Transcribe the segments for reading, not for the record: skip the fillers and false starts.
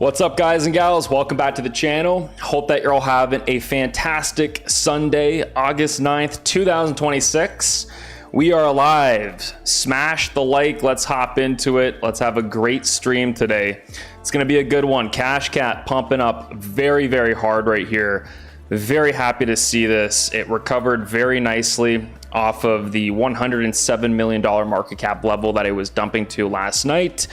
What's up, guys and gals? Welcome back to the channel. Hope that you're all having a fantastic Sunday, August 9th, 2026. We are live. Smash the like. Let's hop into it. Let's have a great stream today. It's going to be a good one. Cashcat pumping up very, very hard right here. Very happy to see this. It recovered very nicely off of the $107 million market cap level that it was dumping to last night.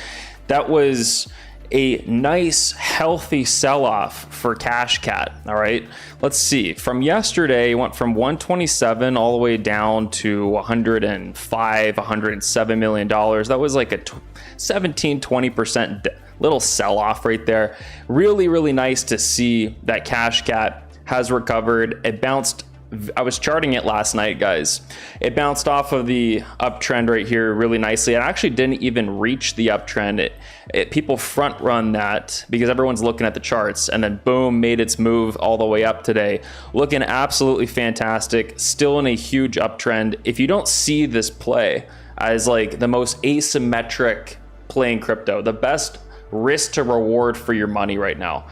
That was a nice healthy sell-off for Cashcat. All right, let's see, from yesterday it went from 127 all the way down to 107 million dollars. That was like a 17-20% little sell-off right there. Really nice to see that Cashcat has recovered. It bounced, I was charting it last night, guys. It bounced off of the uptrend right here really nicely. It actually didn't even reach the uptrend. People front run that because everyone's looking at the charts, and then boom, made its move all the way up today. Looking absolutely fantastic, still in a huge uptrend. If you don't see this play as like the most asymmetric play in crypto, the best risk to reward for your money right now,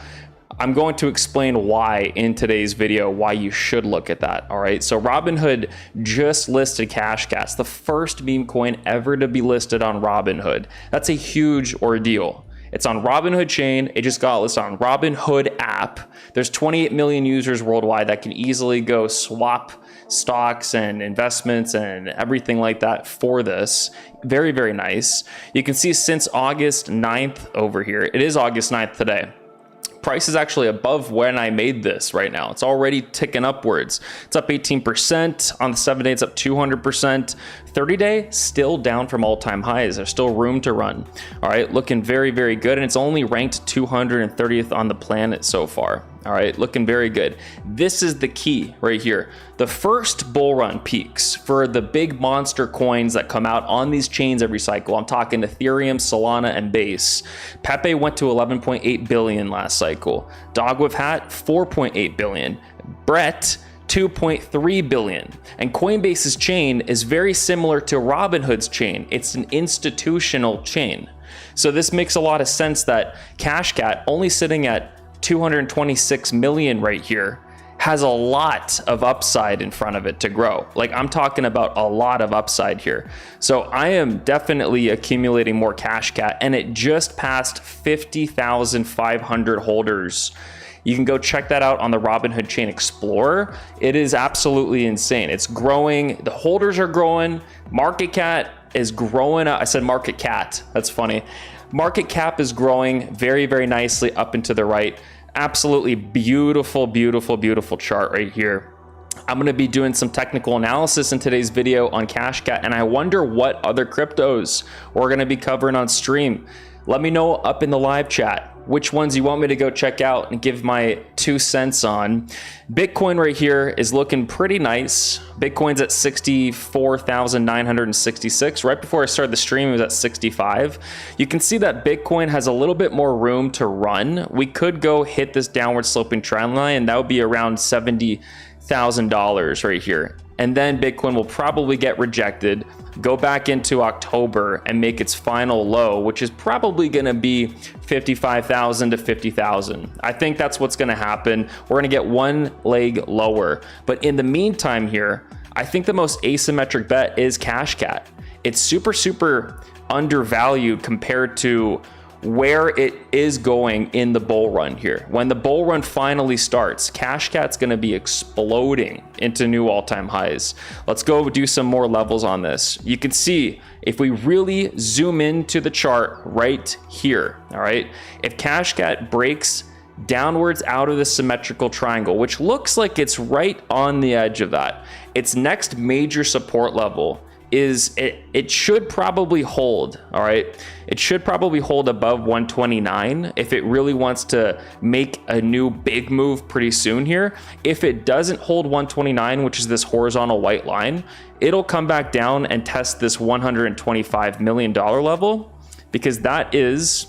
I'm going to explain why in today's video, why you should look at that. All right, so Robinhood just listed Cashcat. It's the first meme coin ever to be listed on Robinhood. That's a huge ordeal. It's on Robinhood chain. It just got listed on Robinhood app. There's 28 million users worldwide that can easily go swap stocks and investments and everything like that for this. Very nice. You can see since August 9th over here, it is August 9th today. Price is actually above when I made this right now. It's already ticking upwards. It's up 18%. On the 7-day, it's up 200%. 30-day, still down from all-time highs. There's still room to run. All right, looking very good. And it's only ranked 230th on the planet so far. All right, looking very good. This is the key right here. The first bull run peaks for the big monster coins that come out on these chains every cycle. I'm talking Ethereum, Solana, and Base. Pepe went to 11.8 billion last cycle. Dog with Hat, 4.8 billion. Brett, 2.3 billion. And Coinbase's chain is very similar to Robinhood's chain. It's an institutional chain. So this makes a lot of sense that Cashcat, only sitting at 226 million right here, has a lot of upside in front of it to grow. Like, I'm talking about a lot of upside here. So I am definitely accumulating more Cashcat, and it just passed 50,500 holders. You can go check that out on the Robinhood Chain Explorer. It is absolutely insane. It's growing. The holders are growing. Market cap is growing. I said market cat. That's funny. Market cap is growing very nicely up and to the right. Absolutely beautiful chart right here. I'm going to be doing some technical analysis in today's video on Cashcat, and I wonder what other cryptos we're going to be covering on stream. Let me know up in the live chat which ones you want me to go check out and give my 2 cents on. Bitcoin right here is looking pretty nice. Bitcoin's at 64,966. Right before I started the stream, it was at 65. You can see that Bitcoin has a little bit more room to run. We could go hit this downward sloping trend line, and that would be around $70,000 right here. And then Bitcoin will probably get rejected, go back into October and make its final low, which is probably going to be 55,000 to 50,000. I think that's what's going to happen. We're going to get one leg lower. But in the meantime here, I think the most asymmetric bet is Cashcat. It's super undervalued compared to where it is going in the bull run here. When the bull run finally starts, Cashcat's going to be exploding into new all-time highs. Let's go do some more levels on this. You can see if we really zoom into the chart right here, all right, if Cashcat breaks downwards out of the symmetrical triangle, which looks like it's right on the edge of that, its next major support level is it should probably hold. All right, it should probably hold above 129 if it really wants to make a new big move pretty soon here. If it doesn't hold 129, which is this horizontal white line, it'll come back down and test this $125 million level, because that is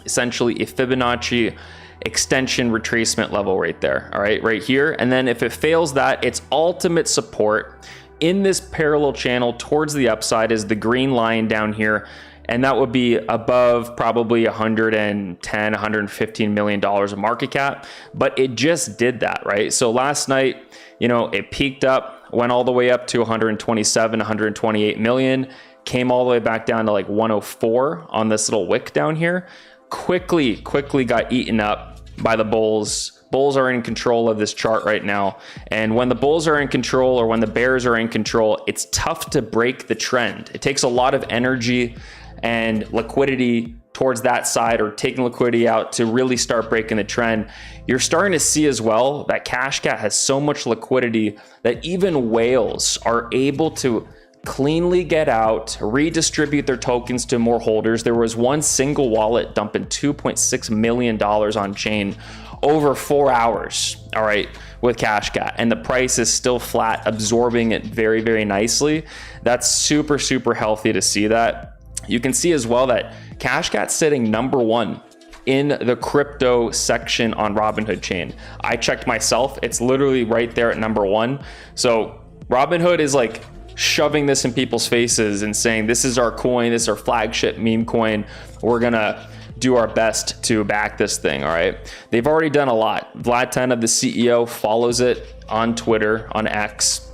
essentially a Fibonacci extension retracement level right there. All right, right here. And then if it fails that, its ultimate support in this parallel channel towards the upside is the green line down here and that would be above probably 110, 115 million dollars of market cap, but it just did that, right? So last night, it peaked up, went all the way up to 127, 128 million, came all the way back down to like 104 on this little wick down here. Quickly got eaten up by the bulls. Bulls are in control of this chart right now. And when the bulls are in control, or when the bears are in control, it's tough to break the trend. It takes a lot of energy and liquidity towards that side, or taking liquidity out to really start breaking the trend. You're starting to see as well that Cashcat has so much liquidity that even whales are able to cleanly get out, redistribute their tokens to more holders. There was one single wallet dumping $2.6 million on chain over 4 hours, all right, with Cashcat, and the price is still flat, absorbing it very, very nicely. That's super, super healthy to see that. You can see as well that Cashcat's sitting number 1 in the crypto section on Robinhood chain. I checked myself, it's literally right there at number 1. So Robinhood is like shoving this in people's faces and saying, this is our coin, this is our flagship meme coin, we're gonna do our best to back this thing, all right? They've already done a lot. Vlad Tena, the CEO, follows it on Twitter, on X.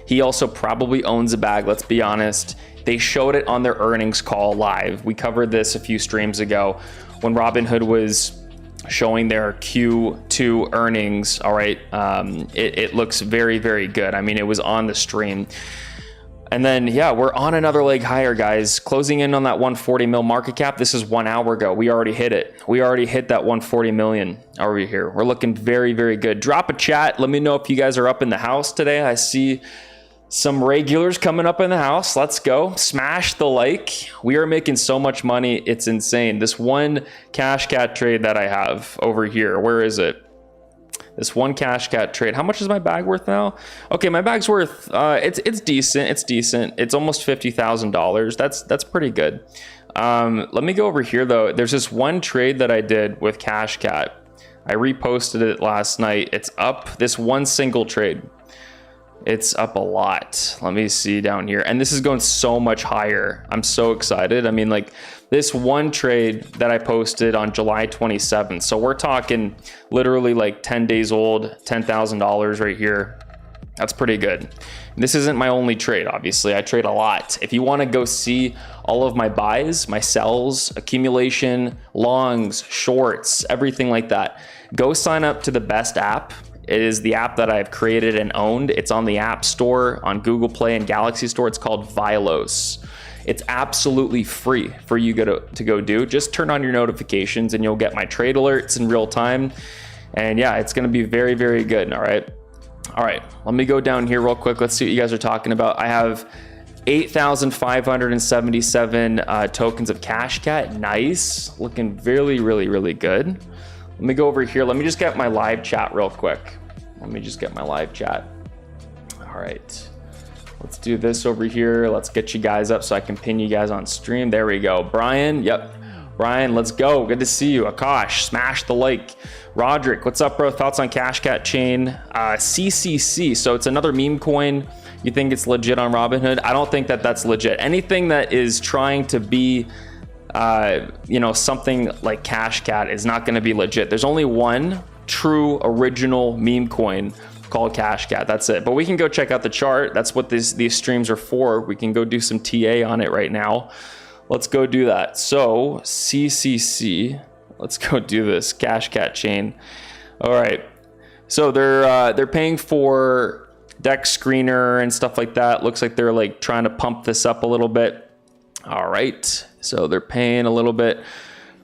He also probably owns a bag, let's be honest. They showed it on their earnings call live. We covered this a few streams ago when Robinhood was showing their Q2 earnings, all right? It looks very, very good. I mean, it was on the stream. And then, yeah, we're on another leg higher, guys. Closing in on that 140 mil market cap. This is 1 hour ago. We already hit it. We already hit that 140 million over here. We're looking very, very good. Drop a chat. Let me know if you guys are up in the house today. I see some regulars coming up in the house. Let's go. Smash the like. We are making so much money. It's insane. This one Cashcat trade that I have over here. Where is it? This one Cashcat trade. How much is my bag worth now? Okay, my bag's worth, it's decent. It's decent. It's almost $50,000. That's pretty good. Let me go over here though. There's this one trade that I did with Cashcat. I reposted it last night. It's up, this one single trade. It's up a lot. Let me see down here. And this is going so much higher. I'm so excited. I mean, like this one trade that I posted on July 27th. So we're talking literally like 10 days old, $10,000 right here. That's pretty good. This isn't my only trade, obviously. I trade a lot. If you want to go see all of my buys, my sells, accumulation, longs, shorts, everything like that, go sign up to the best app. It is the app that I've created and owned. It's on the App Store, on Google Play and Galaxy Store. It's called Vilos. It's absolutely free for you to go do. Just turn on your notifications and you'll get my trade alerts in real time. And yeah, it's gonna be very, very good, all right? All right, let me go down here real quick. Let's see what you guys are talking about. I have 8,577 tokens of Cashcat. Nice, looking really, really, really good. Let me go over here. Let me just get my live chat real quick. Let me just get my live chat. All right, let's do this over here. Let's get you guys up so I can pin you guys on stream. There we go. Brian, yep. Brian, let's go. Good to see you. Akash, smash the like. Roderick, what's up, bro? Thoughts on Cashcat chain? CCC, so it's another meme coin. You think it's legit on Robinhood? I don't think that that's legit. Anything that is trying to be something like Cashcat is not going to be legit. There's only one true original meme coin called Cashcat. That's it. But we can go check out the chart. That's what these streams are for. We can go do some TA on it right now. Let's go do that. So CCC, let's go do this Cashcat chain. All right. So they're paying for Dex Screener and stuff like that. Looks like they're like trying to pump this up a little bit. All right. So they're paying a little bit.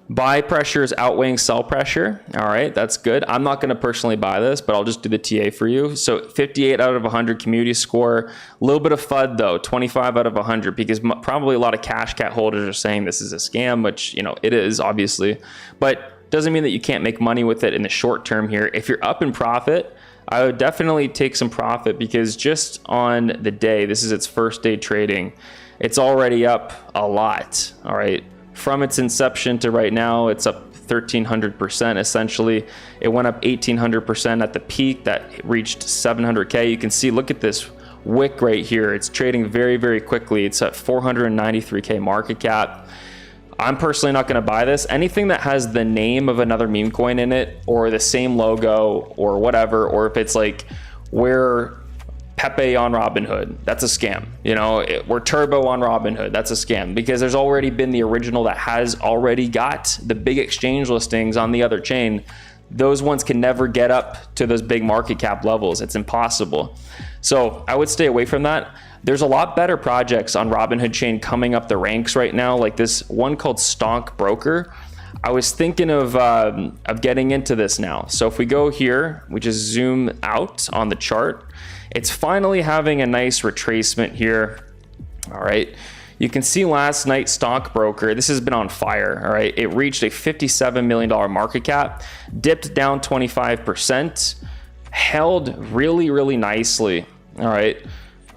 Buy pressure is outweighing sell pressure. All right, that's good. I'm not going to personally buy this, but I'll just do the TA for you. So 58 out of 100 community score. A little bit of FUD though, 25 out of 100, because probably a lot of Cashcat holders are saying this is a scam, which, it is obviously, but doesn't mean that you can't make money with it in the short term here. If you're up in profit, I would definitely take some profit, because just on the day, this is its first day trading, it's already up a lot. All right. From its inception to right now, it's up 1,300% essentially. It went up 1,800% at the peak that reached 700K. You can see, look at this wick right here. It's trading very, very quickly. It's at 493K market cap. I'm personally not going to buy this. Anything that has the name of another meme coin in it, or the same logo or whatever, or if it's like we're Pepe on Robinhood, that's a scam. You know, we're Turbo on Robinhood, that's a scam, because there's already been the original that has already got the big exchange listings on the other chain. Those ones can never get up to those big market cap levels. It's impossible. So I would stay away from that. There's a lot better projects on Robinhood chain coming up the ranks right now, like this one called Stonk Broker. I was thinking of getting into this now. So if we go here, we just zoom out on the chart, it's finally having a nice retracement here. All right. You can see last night Stonk Broker, this has been on fire. All right. It reached a $57 million market cap, dipped down 25%, held really, really nicely. All right.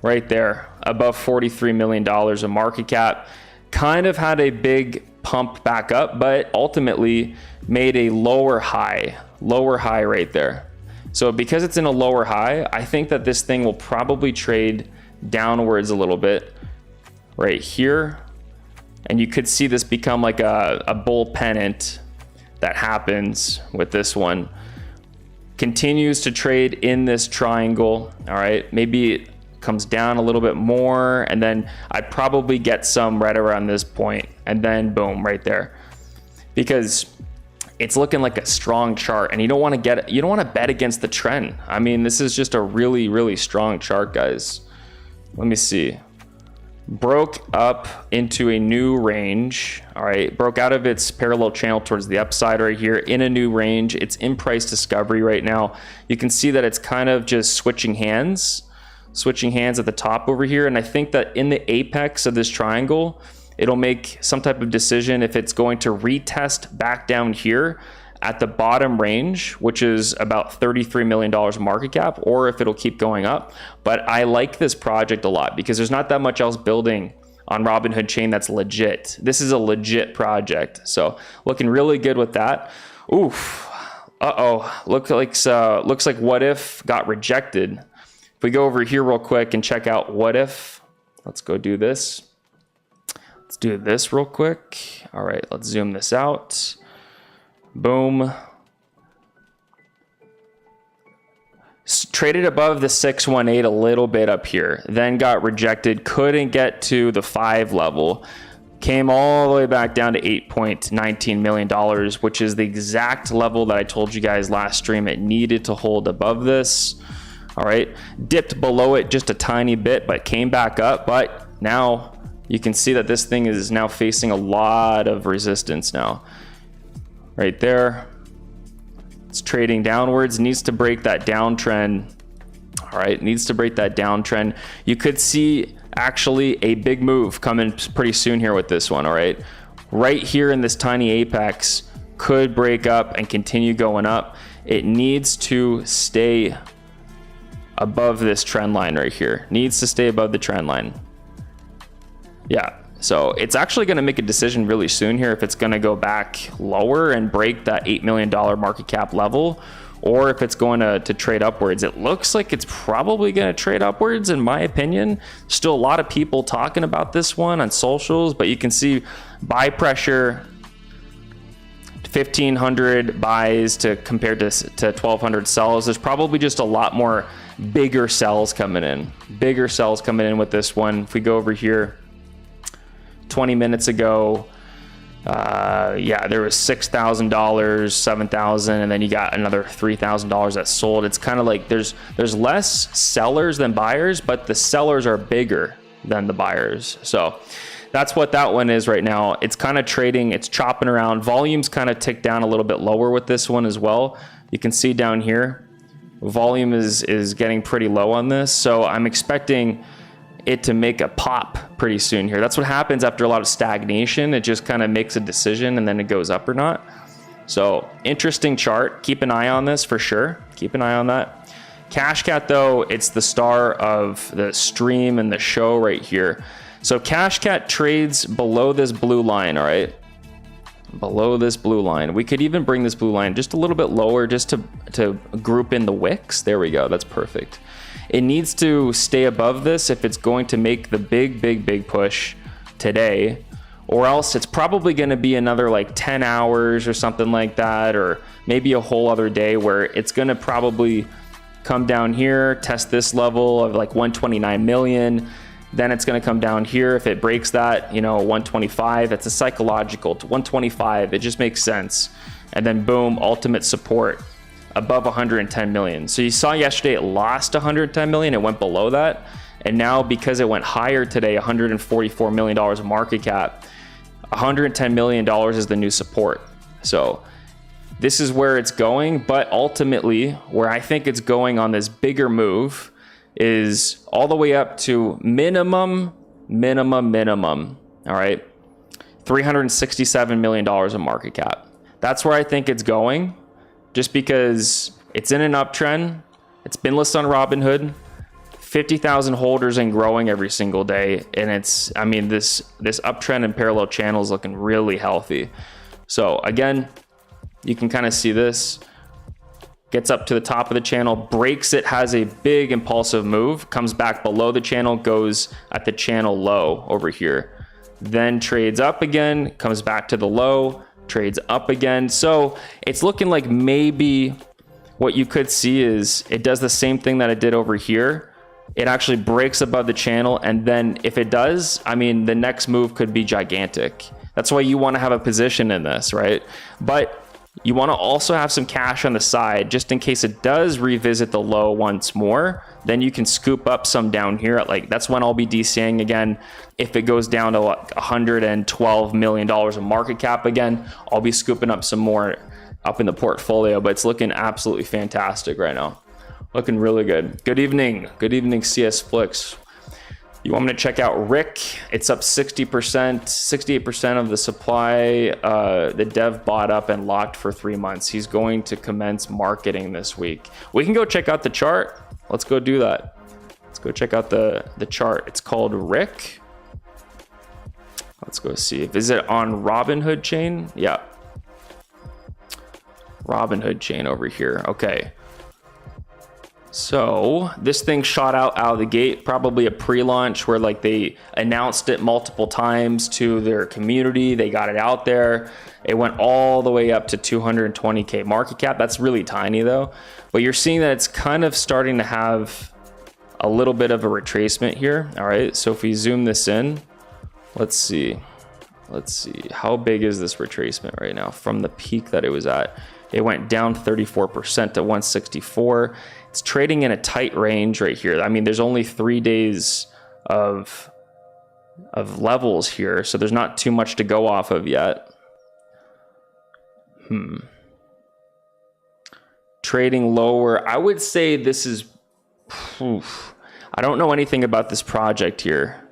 Right there, above $43 million of market cap, kind of had a big pump back up, but ultimately made a lower high right there. So because it's in a lower high, I think that this thing will probably trade downwards a little bit right here. And you could see this become like a bull pennant that happens with this one. Continues to trade in this triangle. All right, maybe it comes down a little bit more, and then I'd probably get some right around this point, and then boom, right there, because it's looking like a strong chart, and you don't want to bet against the trend. I mean, this is just a really, really strong chart, guys. Let me see. Broke up into a new range. All right, broke out of its parallel channel towards the upside right here in a new range. It's in price discovery right now. You can see that it's kind of just switching hands at the top over here. And I think that in the apex of this triangle, it'll make some type of decision if it's going to retest back down here at the bottom range, which is about $33 million market cap, or if it'll keep going up. But I like this project a lot because there's not that much else building on Robinhood chain that's legit. This is a legit project. So looking really good with that. Oof. Looks like What If got rejected. If we go over here real quick and check out What If, let's go do this. Let's do this real quick. All right, let's zoom this out. Boom. Traded above the 618 a little bit up here, then got rejected, couldn't get to the 5 level. Came all the way back down to $8.19 million, which is the exact level that I told you guys last stream it needed to hold above this. All right, dipped below it just a tiny bit, but came back up. But now you can see that this thing is now facing a lot of resistance now. Right there, it's trading downwards, needs to break that downtrend. All right, needs to break that downtrend. You could see actually a big move coming pretty soon here with this one. All right, right here in this tiny apex could break up and continue going up. It needs to stay above this trend line right here. Needs to stay above the trend line. Yeah, so it's actually going to make a decision really soon here if it's going to go back lower and break that $8 million market cap level, or if it's going to trade upwards. It looks like it's probably going to trade upwards, in my opinion. Still a lot of people talking about this one on socials, but you can see buy pressure, 1,500 buys compared to 1,200 sells. There's probably just a lot more bigger sells coming in with this one. If we go over here 20 minutes ago, yeah, there was $6,000, $7,000, and then you got another $3,000 that sold. It's kind of like there's less sellers than buyers, but the sellers are bigger than the buyers. So that's what that one is right now. It's kind of trading, it's chopping around. Volumes kind of tick down a little bit lower with this one as well. You can see down here, volume is getting pretty low on this. So I'm expecting it to make a pop pretty soon here. That's what happens after a lot of stagnation. It just kind of makes a decision and then it goes up or not. So interesting chart. Keep an eye on this for sure. Keep an eye on that. Cashcat though, it's the star of the stream and the show right here. So Cashcat trades below this blue line, all right? Below this blue line. We could even bring this blue line just a little bit lower just to group in the wicks. There we go, that's perfect. It needs to stay above this if it's going to make the big push today, or else it's probably going to be another like 10 hours or something like that, or maybe a whole other day where it's going to probably come down here, test this level of like 129 million. Then it's going to come down here. If it breaks that, you know, 125, it's a psychological to 125. It just makes sense. And then boom, ultimate support above 110 million. So you saw yesterday it lost 110 million. It went below that. And now because it went higher today, $144 million of market cap, $110 million is the new support. So this is where it's going. But ultimately, where I think it's going on this bigger move is all the way up to minimum, all right, $367 million of market cap. That's where I think it's going, just because it's in an uptrend. It's been listed on Robinhood, 50,000 holders and growing every single day. And it's, I mean, this uptrend and parallel channel is looking really healthy. So again, you can kind of see this. Gets up to the top of the channel, breaks it, has a big impulsive move, comes back below the channel, goes at the channel low over here, then trades up again, comes back to the low, trades up again. So it's looking like maybe what you could see is it does the same thing that it did over here. It actually breaks above the channel, and then if it does, I mean, the next move could be gigantic. That's why you want to have a position in this, right? But you want to also have some cash on the side just in case it does revisit the low once more. Then you can scoop up some down here at like, that's when I'll be DCing again. If it goes down to like $112 million of market cap again, I'll be scooping up some more up in the portfolio. But it's looking absolutely fantastic right now. Looking really good. Good evening, CS Flicks. You want me to check out Rick? It's up 60%, 68% of the supply. The dev bought up and locked for 3 months. He's going to commence marketing this week. We can go check out the chart. Let's go do that. Let's go check out the chart. It's called Rick. Let's go see. Is it on Robinhood chain? Yeah. Robinhood chain over here. Okay. So this thing shot out of the gate, probably a pre-launch where like they announced it multiple times to their community. They got it out there. It went all the way up to 220K market cap. That's really tiny though. But you're seeing that it's kind of starting to have a little bit of a retracement here. All right. So if we zoom this in, let's see. How big is this retracement right now from the peak that it was at? It went down 34% to 164. It's trading in a tight range right here. I mean, there's only 3 days of levels here, so there's not too much to go off of yet. Trading lower. I would say this is, I don't know anything about this project here.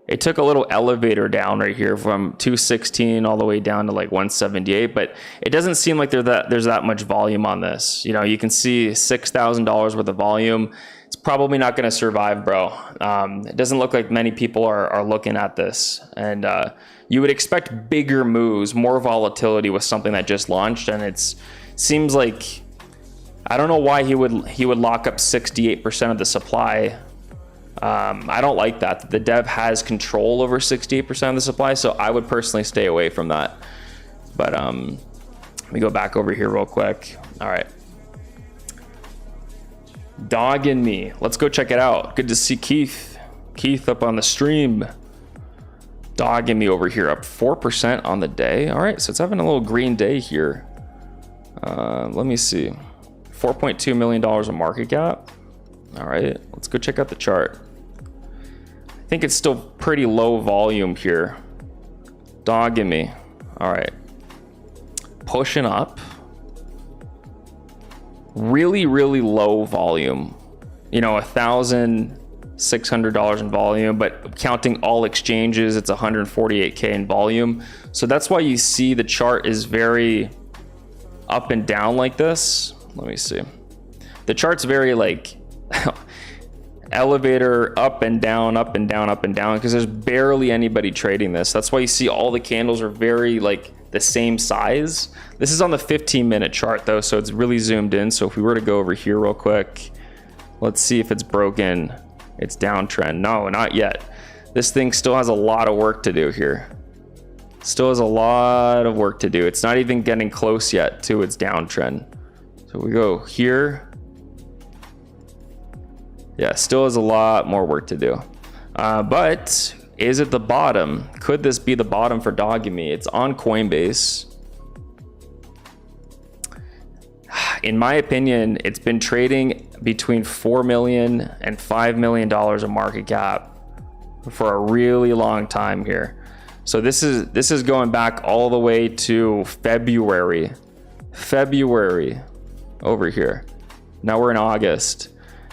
It took a little elevator down right here from 216 all the way down to like 178, but it doesn't seem like there's that much volume on this. You know, you can see $6,000 worth of volume. It's probably not going to survive, bro. It doesn't look like many people are looking at this, and you would expect bigger moves, more volatility with something that just launched, and seems like, I don't know why he would lock up 68% of the supply. I don't like that. The dev has control over 68% of the supply, so I would personally stay away from that. But let me go back over here real quick. All right. Dog in me. Let's go check it out. Good to see Keith. Keith up on the stream. Dog in me over here, up 4% on the day. All right, so it's having a little green day here. Let me see. $4.2 million of market cap. All right, let's go check out the chart. I think it's still pretty low volume here. Dog in me. All right. Pushing up. Really, really low volume. You know, $1,600 in volume, but counting all exchanges, it's 148K in volume. So that's why you see the chart is very up and down like this. Let me see. The chart's very like elevator up and down, up and down, up and down, because there's barely anybody trading this. That's why you see all the candles are very like the same size. This is on the 15-minute chart though, so it's really zoomed in. So if we were to go over here real quick, let's see if it's broken its downtrend. No, not yet. this thing still has a lot of work to do here. Still has a lot of work to do. It's not even getting close yet to its downtrend. So we go here. Yeah, still has a lot more work to do. But is it the bottom? Could this be the bottom for Doggy? It's on Coinbase. In my opinion, it's been trading between $4 million and $5 million of market cap for a really long time here. So this is going back all the way to February over here. Now we're in August,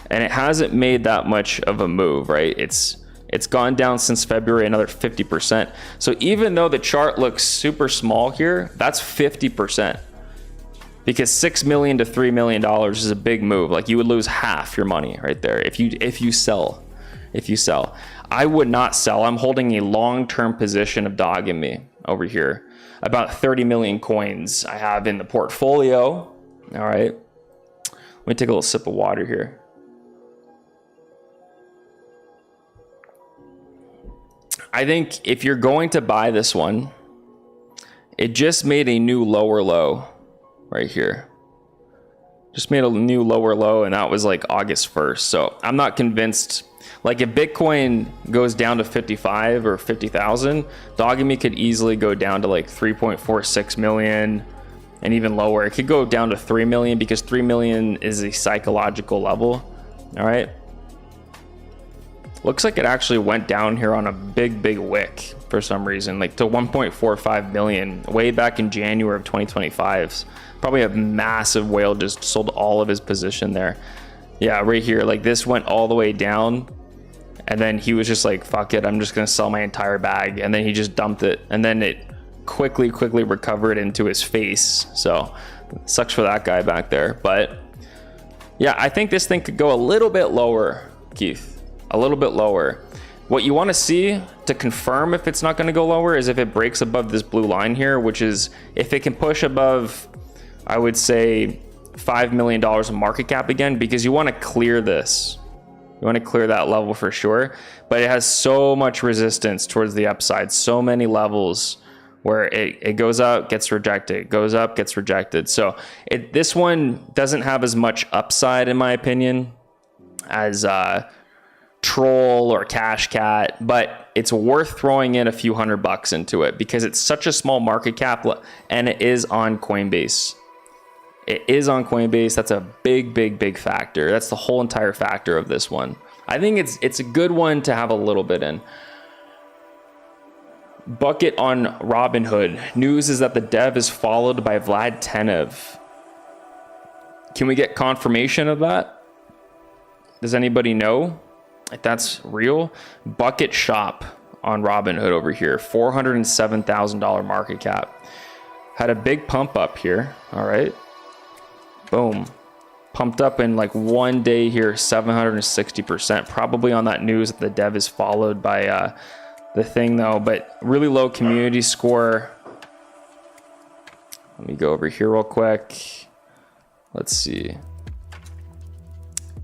and it hasn't made that much of a move, right? It's gone down since February another 50%. So even though the chart looks super small here, that's 50%. Because $6 million to $3 million is a big move. Like, you would lose half your money right there if you sell. I would not sell. I'm holding a long-term position of Dog in Me over here. About 30 million coins I have in the portfolio. All right. Let me take a little sip of water here. I think if you're going to buy this one, it just made a new lower low right here. Just made a new lower low, and that was like August 1st. So I'm not convinced. Like, if Bitcoin goes down to 55 or 50,000, Doggy Me could easily go down to like 3.46 million and even lower. It could go down to 3 million because 3 million is a psychological level. All right. Looks like it actually went down here on a big wick for some reason, like to 1.45 million way back in January of 2025. Probably a massive whale just sold all of his position there. Yeah, right here, like this went all the way down, and then he was just like, fuck it, I'm just gonna sell my entire bag, and then he just dumped it, and then it quickly recovered into his face. So sucks for that guy back there. But yeah, I think this thing could go a little bit lower, Keith, a little bit lower. What you want to see to confirm if it's not going to go lower is if it breaks above this blue line here, which is if it can push above, I would say, $5 million of market cap again, because you want to clear this. You want to clear that level for sure. But it has so much resistance towards the upside, so many levels where it goes up, gets rejected, goes up, gets rejected. So this one doesn't have as much upside, in my opinion, as Troll or Cashcat, but it's worth throwing in a few $100 into it because it's such a small market cap, and it is on Coinbase. It is on Coinbase. That's a big factor. That's the whole entire factor of this one. I think it's a good one to have a little bit in. Bucket on Robinhood. News is that the dev is followed by Vlad Tenev. Can we get confirmation of that? Does anybody know if that's real? Bucket Shop on Robinhood over here. $407,000 market cap. Had a big pump up here. All right. Boom. Pumped up in like one day here, 760%. Probably on that news that the dev is followed by the thing though, but really low community score. Let me go over here real quick. Let's see.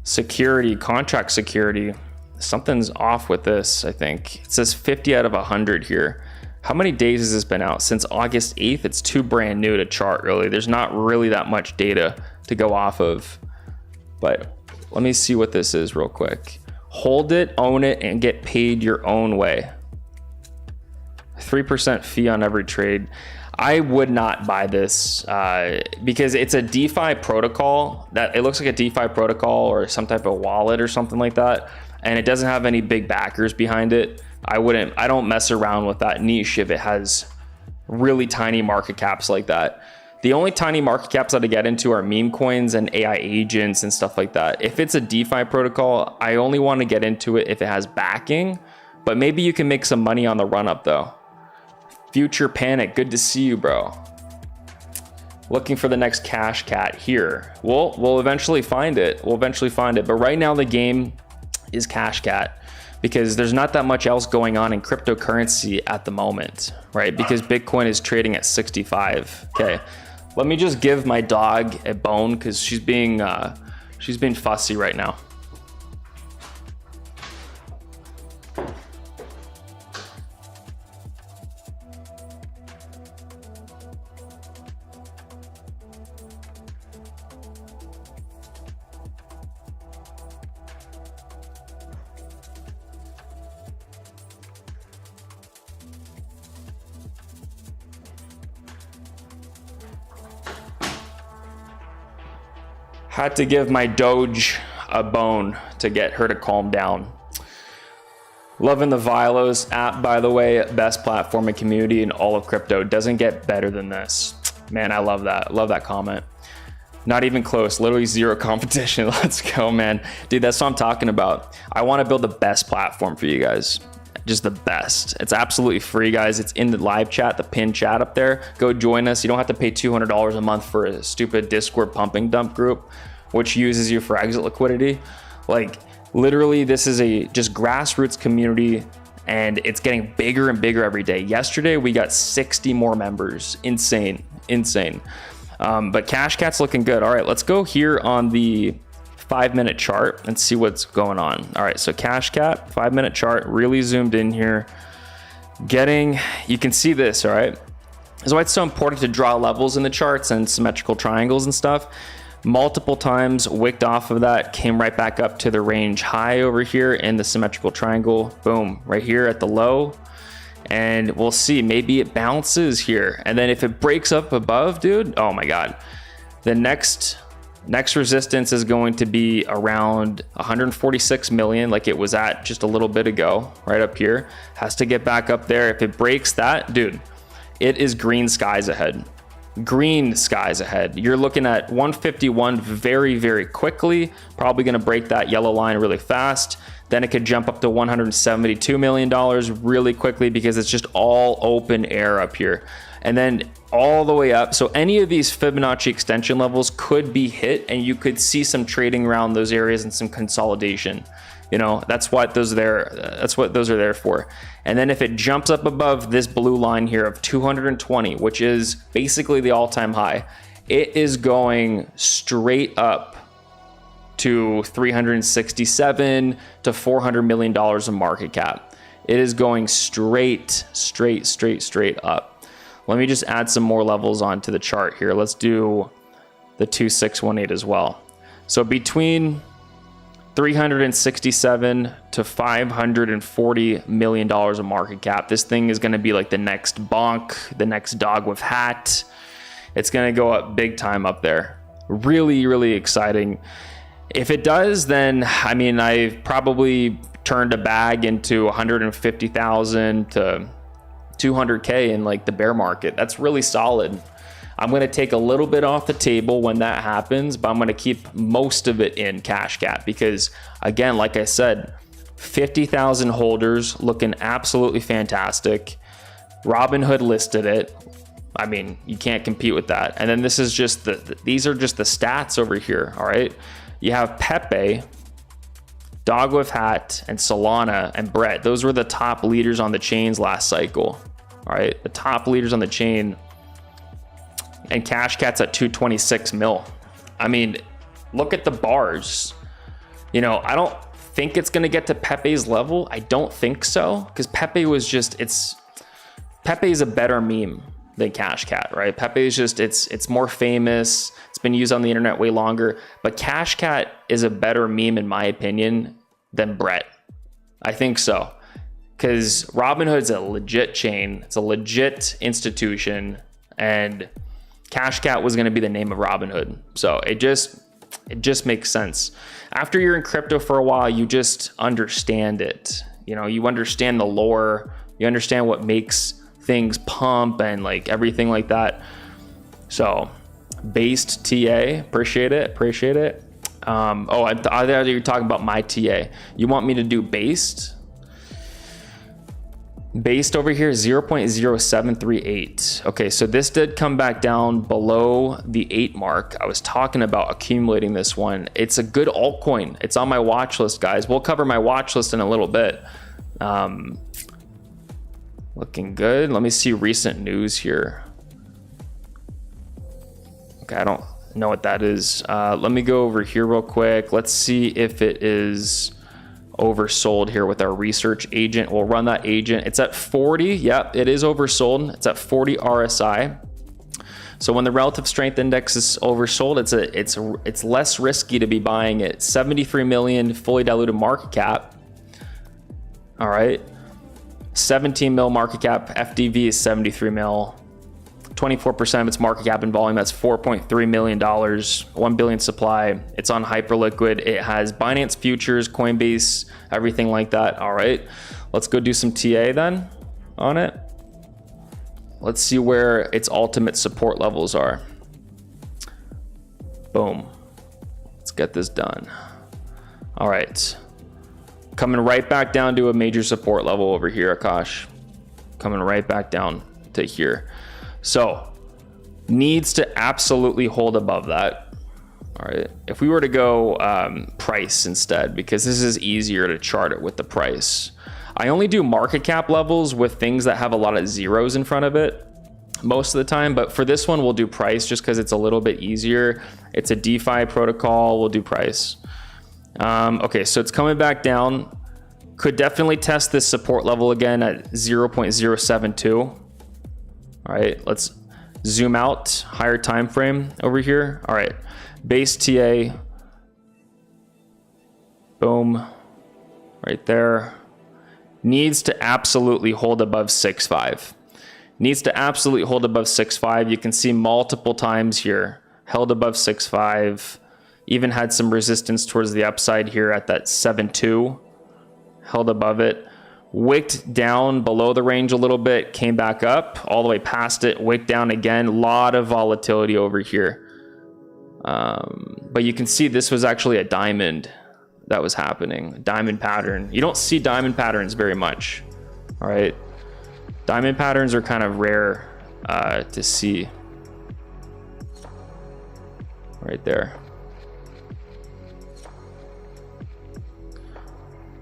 Security, contract security. Something's off with this, I think. It says 50 out of 100 here. How many days has this been out? Since August 8th, it's too brand new to chart really. There's not really that much data to go off of. But let me see what this is real quick. Hold it, own it, and get paid your own way. 3% fee on every trade. I would not buy this because it's a DeFi protocol. That it looks like a DeFi protocol or some type of wallet or something like that, and it doesn't have any big backers behind it. I don't mess around with that niche if it has really tiny market caps like that. The only tiny market caps that I get into are meme coins and AI agents and stuff like that. If it's a DeFi protocol, I only want to get into it if it has backing, but maybe you can make some money on the run up though. Future Panic, good to see you, bro. Looking for the next Cashcat here. We'll eventually find it. But right now the game is Cashcat because there's not that much else going on in cryptocurrency at the moment, right? Because Bitcoin is trading at 65. Okay, let me just give my dog a bone because she's being fussy right now. Had to give my Doge a bone to get her to calm down. Loving the Vilos app, by the way. Best platform and community in all of crypto. Doesn't get better than this. Man, I love that. Love that comment. Not even close. Literally zero competition. Let's go, man. Dude, that's what I'm talking about. I want to build the best platform for you guys. Just the best. It's absolutely free, guys. It's in the live chat, the pinned chat up there. Go join us. You don't have to pay $200 a month for a stupid Discord pumping dump group, which uses you for exit liquidity. Like, literally, this is a just grassroots community, and it's getting bigger and bigger every day. Yesterday, we got 60 more members. Insane. But Cashcat's looking good. All right, let's go here on the 5-minute chart and see what's going on. All right, so Cashcat, 5-minute chart, really zoomed in here. You can see this, all right? That's why it's so important to draw levels in the charts and symmetrical triangles and stuff. Multiple times wicked off of that, came right back up to the range high over here in the symmetrical triangle. Boom, right here at the low. And we'll see, maybe it bounces here. And then if it breaks up above, dude, oh my God. The next resistance is going to be around 146 million, like it was at just a little bit ago, right up here. Has to get back up there. If it breaks that, dude, it is green skies ahead. Green skies ahead. You're looking at 151 very, very quickly. Probably going to break that yellow line really fast. Then it could jump up to $172 million really quickly because it's just all open air up here. And then all the way up. So any of these Fibonacci extension levels could be hit, and you could see some trading around those areas and some consolidation. You know, that's what those are there. That's what those are there for. And then if it jumps up above this blue line here of 220, which is basically the all-time high, it is going straight up to 367 to $400 million of market cap. It is going straight up. Let me just add some more levels onto the chart here. Let's do the 2618 as well. So between 367 to $540 million of market cap. This thing is going to be like the next bonk, the next dog with hat. It's going to go up big time up there. Really, really exciting. If it does, then I mean, I've probably turned a bag into 150,000 to 200K in like the bear market. That's really solid. I'm going to take a little bit off the table when that happens, but I'm going to keep most of it in Cashcat because, again, like I said, 50,000 holders looking absolutely fantastic. Robinhood listed it. I mean, you can't compete with that. And then this is just these are just the stats over here. All right. You have Pepe, Dog with Hat, and Solana and Brett. Those were the top leaders on the chains last cycle. All right. The top leaders on the chain. And Cashcat's at 226 mil. I mean, look at the bars. You know, I don't think it's going to get to Pepe's level. I don't think so. Because Pepe was just, Pepe is a better meme than Cashcat, right? Pepe is just, it's more famous. It's been used on the internet way longer. But Cashcat is a better meme, in my opinion, than Brett. I think so. Because Robinhood's a legit chain. It's a legit institution. And Cashcat was going to be the name of Robinhood. So it just makes sense. After you're in crypto for a while, you just understand it. You know, you understand the lore, you understand what makes things pump and like everything like that. So based TA, appreciate it. I thought you were talking about my TA. You want me to do based? Based over here, 0.0738. Okay, so this did come back down below the 8 mark. I was talking about accumulating this one. It's a good altcoin. It's on my watch list, guys. We'll cover my watch list in a little bit. Looking good. Let me see recent news here. Okay, I don't know what that is. Let me go over here real quick. Let's see if it is oversold here with our research agent. We'll run that agent. It's at 40. Yep, it is oversold. It's at 40 RSI. So when the relative strength index is oversold, it's less risky to be buying it. 73 million fully diluted market cap. All right. 17 mil market cap. FDV is 73 mil. 24% of its market cap and volume. That's $4.3 million, 1 billion supply. It's on Hyperliquid. It has Binance Futures, Coinbase, everything like that. All right, let's go do some TA then on it. Let's see where its ultimate support levels are. Boom. Let's get this done. All right. Coming right back down to a major support level over here, Akash. Coming right back down to here. So needs to absolutely hold above that. All right. If we were to go price instead, because this is easier to chart it with the price. I only do market cap levels with things that have a lot of zeros in front of it most of the time, but for this one we'll do price just because it's a little bit easier. It's a DeFi protocol. We'll do price. Okay, so it's coming back down. Could definitely test this support level again at 0.072. All right, let's zoom out, higher time frame over here. All right, base TA. Boom, right there. Needs to absolutely hold above 6.5. Needs to absolutely hold above 6.5. You can see multiple times here, held above 6.5. Even had some resistance towards the upside here at that 7.2. Held above it. Wicked down below the range a little bit, came back up all the way past it, wicked down again. A lot of volatility over here. But you can see this was actually a diamond that was happening. Diamond pattern. You don't see diamond patterns very much. All right. Diamond patterns are kind of rare to see. Right there.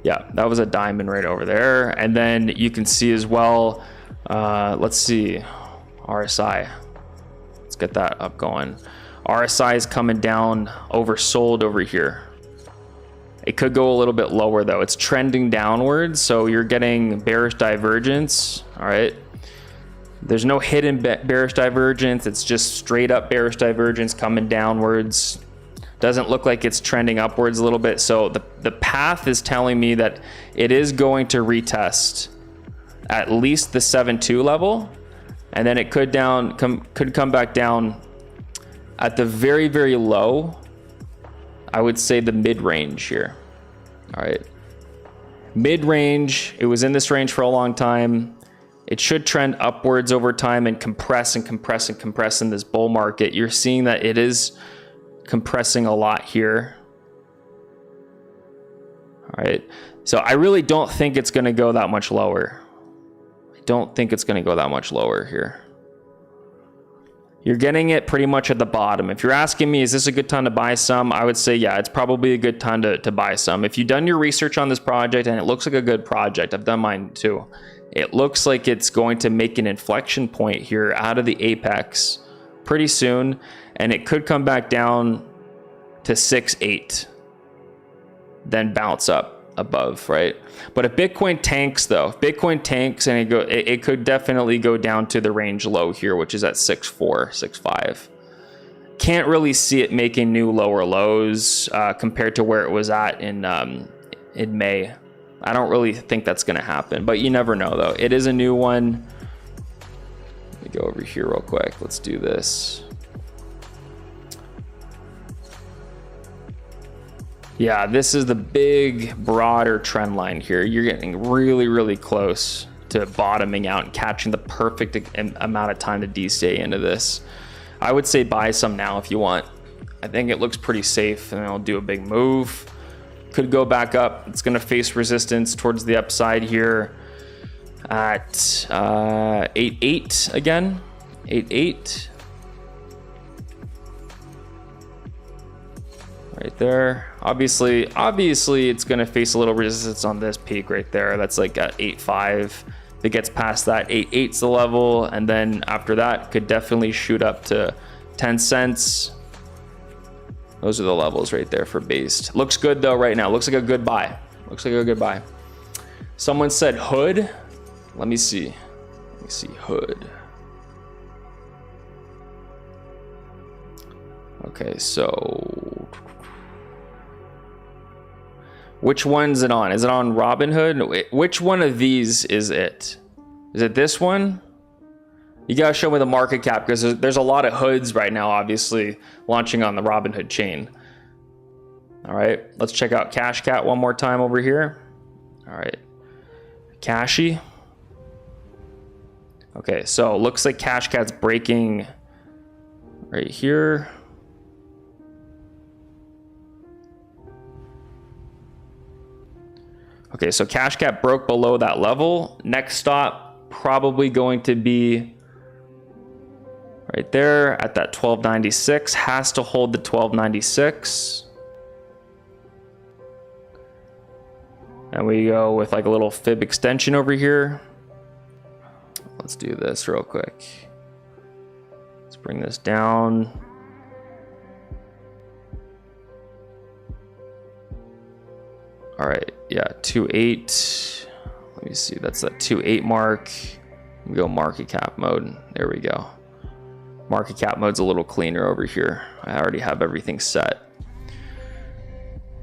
Yeah, that was a diamond right over there. And then you can see as well, let's see, RSI. Let's get that up going. RSI is coming down, oversold over here. It could go a little bit lower though. It's trending downwards, so you're getting bearish divergence. All right. There's no hidden bearish divergence. It's just straight up bearish divergence coming downwards. Doesn't look like it's trending upwards a little bit. So the path is telling me that it is going to retest at least the 7.2 level, and then it could come back down at the very, very low. I would say the mid-range here. All right. Mid-range, it was in this range for a long time. It should trend upwards over time and compress and compress and compress in this bull market. You're seeing that it is compressing a lot here. All right. So I really don't think it's going to go that much lower. I don't think it's going to go that much lower here. You're getting it pretty much at the bottom. If you're asking me, is this a good time to buy some? I would say, yeah, it's probably a good time to buy some. If you've done your research on this project and it looks like a good project, I've done mine too. It looks like it's going to make an inflection point here out of the apex pretty soon, and it could come back down to 6.8, then bounce up above, right? But if Bitcoin tanks though, if Bitcoin tanks and it could definitely go down to the range low here, which is at 6.4, 6.5. Can't really see it making new lower lows compared to where it was at in May. I don't really think that's going to happen, but you never know though. It is a new one. Let me go over here real quick. Let's do this. Yeah, this is the big, broader trend line here. You're getting really, really close to bottoming out and catching the perfect amount of time to de-stay into this. I would say buy some now if you want. I think it looks pretty safe, and it'll do a big move. Could go back up. It's going to face resistance towards the upside here at 8.8 again. 8.8. Right there. Obviously it's going to face a little resistance on this peak right there. That's like at 8.5. If it gets past that, 8.8's the level, and then after that could definitely shoot up to 10 cents. Those are the levels right there for based. Looks good though right now. Looks like a good buy. Looks like a good buy. Someone said hood. Let me see. Let me see hood. Okay, so which one's it on? Is it on Robinhood? Which one of these is it? Is it this one? You gotta show me the market cap, because there's a lot of hoods right now, obviously, launching on the Robinhood chain. All right, let's check out Cashcat one more time over here. All right, Cashy. Okay, so it looks like Cashcat's breaking right here. Okay, so Cashcat broke below that level. Next stop probably going to be right there at that 1296. Has to hold the 1296. And we go with like a little fib extension over here. Let's do this real quick. Let's bring this down. All right, yeah, 2.8. Let me see, that's that 2.8 mark. We go market cap mode. There we go. Market cap mode's a little cleaner over here. I already have everything set.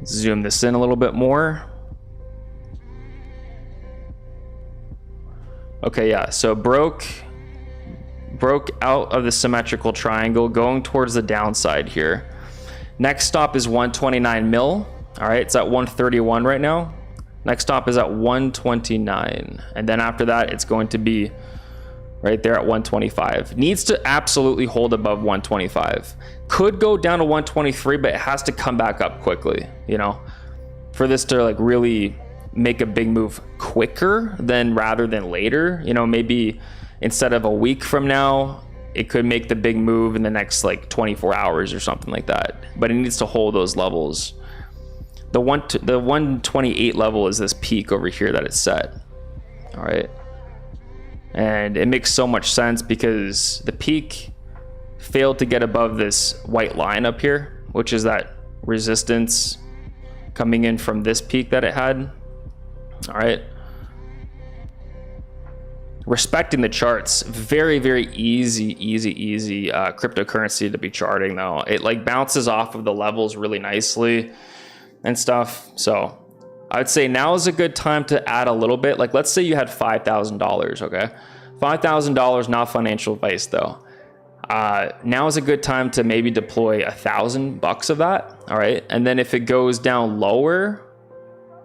Zoom this in a little bit more. Okay, yeah, so broke out of the symmetrical triangle, going towards the downside here. Next stop is 129 mil. All right, it's at 131 right now. Next stop is at 129. And then after that, it's going to be right there at 125. Needs to absolutely hold above 125. Could go down to 123, but it has to come back up quickly, you know, for this to like really make a big move quicker than rather than later. You know, maybe instead of a week from now, it could make the big move in the next like 24 hours or something like that. But it needs to hold those levels. The 128 level is this peak over here that it's set. All right. And it makes so much sense because the peak failed to get above this white line up here, which is that resistance coming in from this peak that it had. All right. Respecting the charts, very, very easy cryptocurrency to be charting though. It like bounces off of the levels really nicely and stuff. So I would say now is a good time to add a little bit. Like let's say you had $5,000, okay? $5,000, not financial advice though. Now is a good time to maybe deploy $1,000 of that, all right? And then if it goes down lower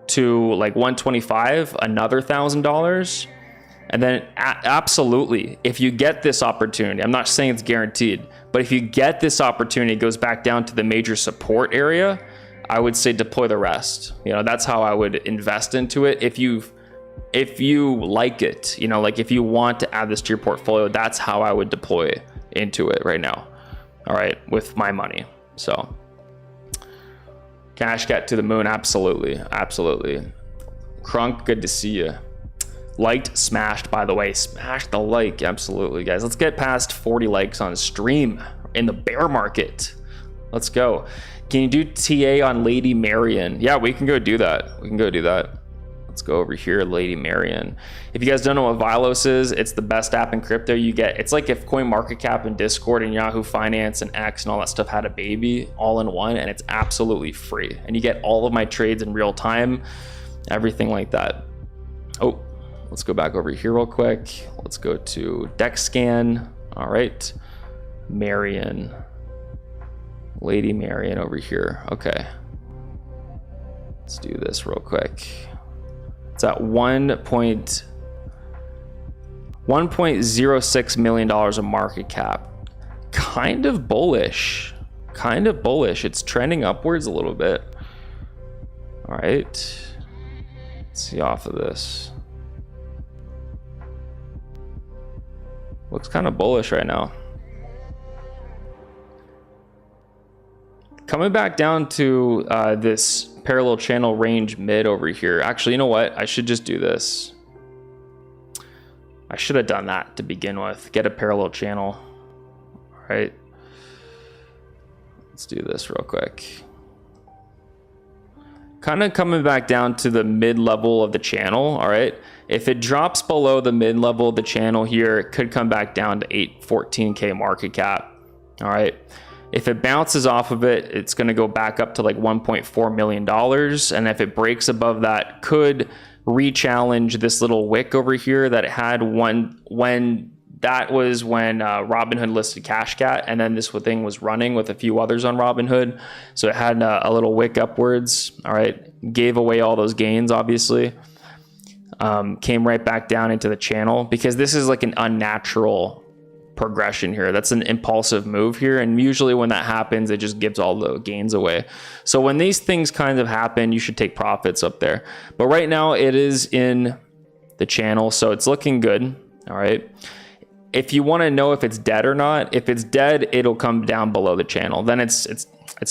to like 125, another $1,000. And then absolutely, if you get this opportunity, I'm not saying it's guaranteed, but if you get this opportunity, it goes back down to the major support area, I would say deploy the rest. You know, that's how I would invest into it. If you like it, you know, like if you want to add this to your portfolio, that's how I would deploy into it right now. All right, with my money. So Cashcat to the moon, absolutely, absolutely. Crunk, good to see you. Liked, smashed, by the way, smash the like, absolutely, guys. Let's get past 40 likes on stream in the bear market. Let's go. Can you do TA on Lady Marion? Yeah, we can go do that. We can go do that. Let's go over here, Lady Marion. If you guys don't know what Vilos is, it's the best app in crypto. You get, it's like if CoinMarketCap and Discord and Yahoo Finance and X and all that stuff had a baby all in one, and it's absolutely free. And you get all of my trades in real time, everything like that. Oh, let's go back over here real quick. Let's go to DexScan. All right, Marion. Lady Marion over here. Okay. Let's do this real quick. It's at $1.06 million of market cap. Kind of bullish. Kind of bullish. It's trending upwards a little bit. All right. Let's see off of this. Looks kind of bullish right now. Coming back down to this parallel channel range mid over here. Actually, you know what? I should just do this. I should have done that to begin with. Get a parallel channel. All right. Let's do this real quick. Kind of coming back down to the mid level of the channel. All right. If it drops below the mid level of the channel here, it could come back down to 814K market cap. All right. If it bounces off of it, it's going to go back up to like $1.4 million. And if it breaks above that, could re-challenge this little wick over here that it had when that was when Robinhood listed Cashcat, and then this thing was running with a few others on Robinhood. So it had a little wick upwards. All right, gave away all those gains, obviously. Came right back down into the channel because this is like an unnatural progression here. That's an impulsive move here, and usually when that happens, it just gives all the gains away. So when these things kind of happen, you should take profits up there. But right now it is in the channel, so it's looking good. All right. If you want to know if it's dead or not, if it's dead, it'll come down below the channel. Then it's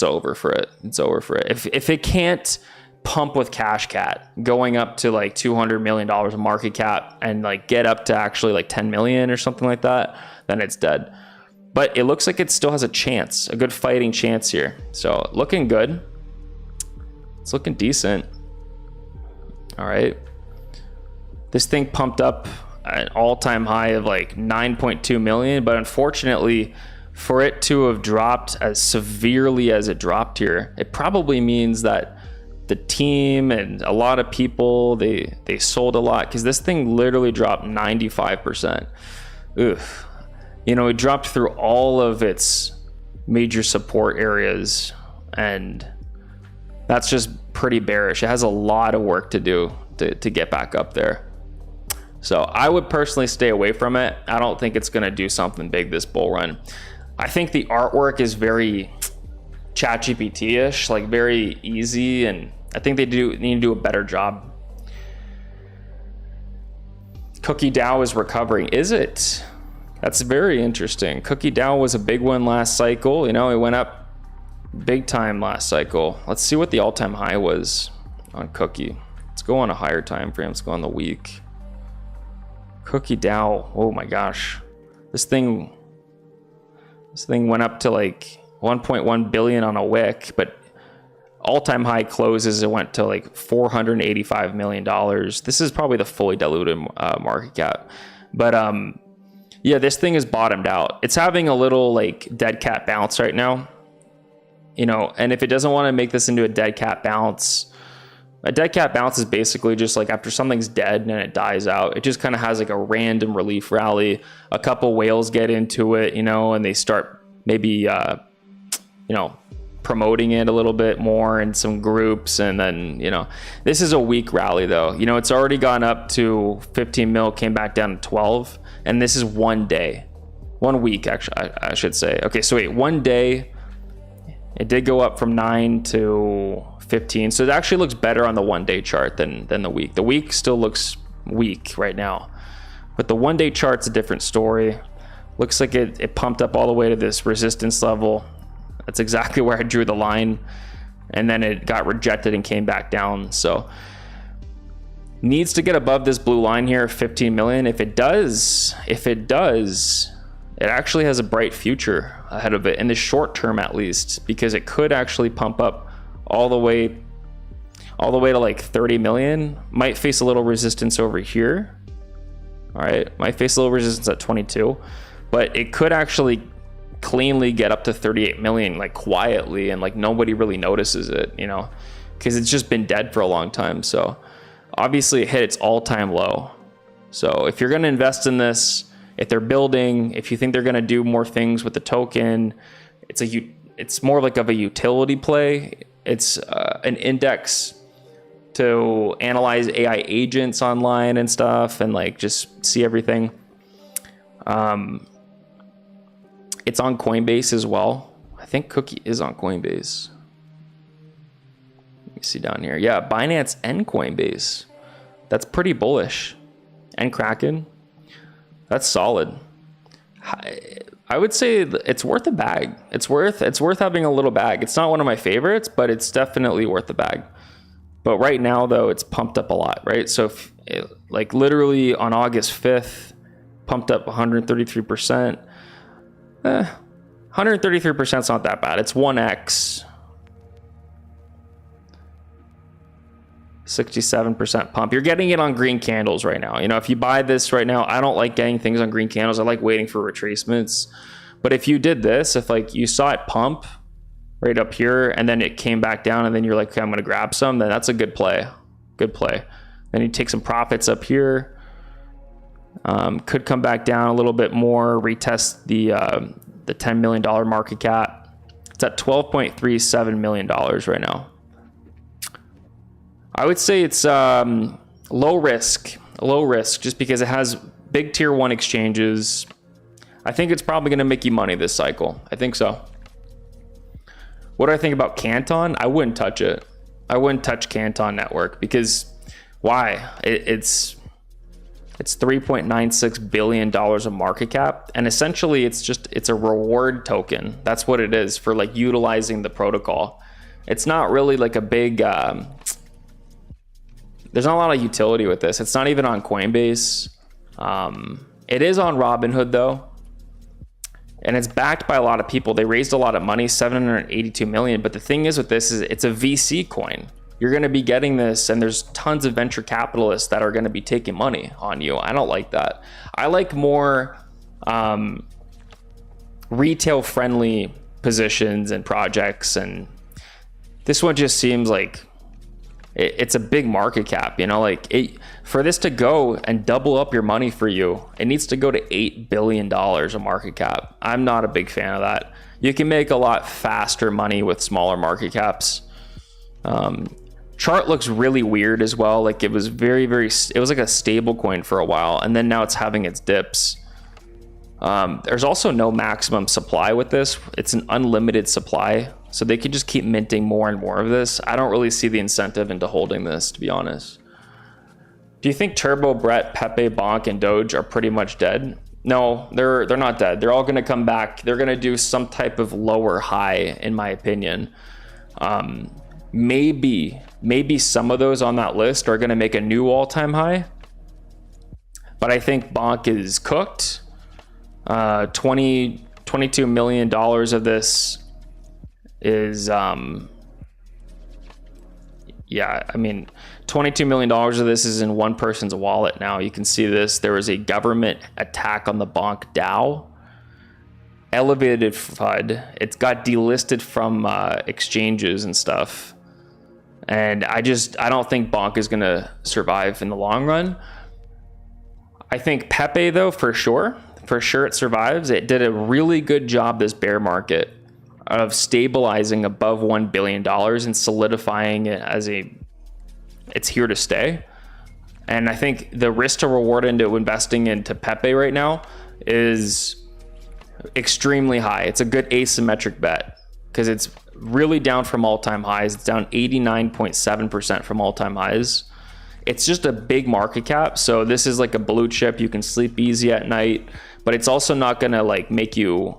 over for it. It's over for it. If it can't pump with Cashcat going up to like $200 million of market cap and like get up to actually like 10 million or something like that, then it's dead. But it looks like it still has a chance, a good fighting chance here. So looking good. It's looking decent. All right. This thing pumped up an all-time high of like 9.2 million, but unfortunately for it to have dropped as severely as it dropped here, it probably means that the team and a lot of people, they sold a lot, because this thing literally dropped 95%. Oof. You know, it dropped through all of its major support areas, and that's just pretty bearish. It has a lot of work to do to get back up there. So I would personally stay away from it. I don't think it's going to do something big this bull run. I think the artwork is very ChatGPT-ish, like very easy, and I think they need to do a better job. Cookie Dow is recovering. Is it? That's very interesting. Cookie Dow was a big one last cycle. You know, it went up big time last cycle. Let's see what the all-time high was on Cookie. Let's go on a higher time frame. Let's go on the week. Cookie Dow, oh my gosh, this thing went up to like 1.1 billion on a wick, but all-time high closes, it went to like $485 million. This is probably the fully diluted market cap, but yeah, this thing is bottomed out. It's having a little like dead cat bounce right now, you know, and if it doesn't want to make this into a dead cat bounce, a dead cat bounce is basically just like after something's dead and it dies out, it just kind of has like a random relief rally. A couple whales get into it, you know, and they start maybe, you know, promoting it a little bit more in some groups. And then, you know, this is a weak rally though. You know, it's already gone up to 15 mil, came back down to 12. And this is 1 day, 1 week, actually, I should say. Okay, so wait, 1 day, it did go up from 9 to 15. So it actually looks better on the 1 day chart than the week. The week still looks weak right now, but the 1 day chart's a different story. Looks like it pumped up all the way to this resistance level. That's exactly where I drew the line, and then it got rejected and came back down. So needs to get above this blue line here, 15 million. If it does, it actually has a bright future ahead of it in the short term, at least, because it could actually pump up all the way to like 30 million. Might face a little resistance over here. All right, might face a little resistance at 22, but it could actually cleanly get up to 38 million, like quietly, and like nobody really notices it, you know, because it's just been dead for a long time. So obviously it hit its all-time low. So if you're going to invest in this, if they're building, if you think they're going to do more things with the token, it's more like of a utility play. It's an index to analyze AI agents online and stuff, and like just see everything. It's on Coinbase as well. I think Cookie is on Coinbase. Let me see down here. Yeah, Binance and Coinbase. That's pretty bullish. And Kraken. That's solid. I would say it's worth a bag. It's worth having a little bag. It's not one of my favorites, but it's definitely worth a bag. But right now, though, it's pumped up a lot, right? So, like literally on August 5th, pumped up 133%. 133% is not that bad. It's 1x. 67% pump. You're getting it on green candles right now. You know, if you buy this right now, I don't like getting things on green candles. I like waiting for retracements. But if you did this, if like you saw it pump right up here and then it came back down and then you're like, okay, I'm going to grab some, then that's a good play. Good play. Then you take some profits up here. Could come back down a little bit more, retest the $10 million market cap. It's at $12.37 million right now. I would say it's low risk, just because it has big tier 1 exchanges. I think it's probably going to make you money this cycle. I think so. What do I think about Canton? I wouldn't touch it. I wouldn't touch Canton Network because why? It's $3.96 billion of market cap. And essentially it's a reward token. That's what it is for like utilizing the protocol. It's not really like a big, there's not a lot of utility with this. It's not even on Coinbase. It is on Robinhood though. And it's backed by a lot of people. They raised a lot of money, 782 million. But the thing is with this is it's a VC coin. You're going to be getting this, and there's tons of venture capitalists that are going to be taking money on you. I don't like that. I like more retail friendly positions and projects. And this one just seems like it's a big market cap, for this to go and double up your money for you, it needs to go to $8 billion of market cap. I'm not a big fan of that. You can make a lot faster money with smaller market caps. Chart looks really weird as well. Like it was it was like a stable coin for a while, and then now it's having its dips. There's also no maximum supply with this. It's an unlimited supply. So they could just keep minting more and more of this. I don't really see the incentive into holding this, to be honest. Do you think Turbo, Brett, Pepe, Bonk, and Doge are pretty much dead? No, they're not dead. They're all going to come back. They're going to do some type of lower high, in my opinion. Maybe some of those on that list are going to make a new all-time high. But I think Bonk is cooked. $22 million of this is $22 million of this is in one person's wallet now. You can see this. There was a government attack on the Bonk DAO. Elevated FUD. It's got delisted from exchanges and stuff. And I don't think Bonk is going to survive in the long run. I think Pepe, though, for sure it survives. It did a really good job this bear market of stabilizing above $1 billion and solidifying it as it's here to stay. And I think the risk to reward into investing into Pepe right now is extremely high. It's a good asymmetric bet because it's really down from all-time highs. It's down 89.7% from all-time highs. It's just a big market cap. So this is like a blue chip. You can sleep easy at night, but it's also not going to like make you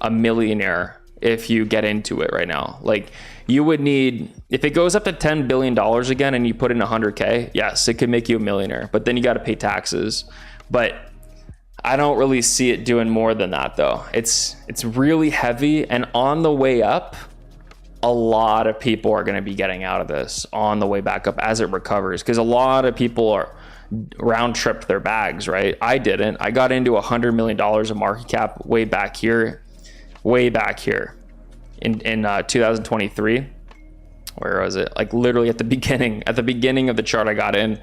a millionaire if you get into it right now. Like you would need, if it goes up to $10 billion again and you put in 100K, yes, it could make you a millionaire, but then you got to pay taxes. But I don't really see it doing more than that though. It's really heavy, and on the way up, a lot of people are going to be getting out of this on the way back up as it recovers, because a lot of people are round trip their bags, right? I didn't. I got into $100 million of market cap way back here in 2023. Where was it? Like literally at the beginning of the chart I got in,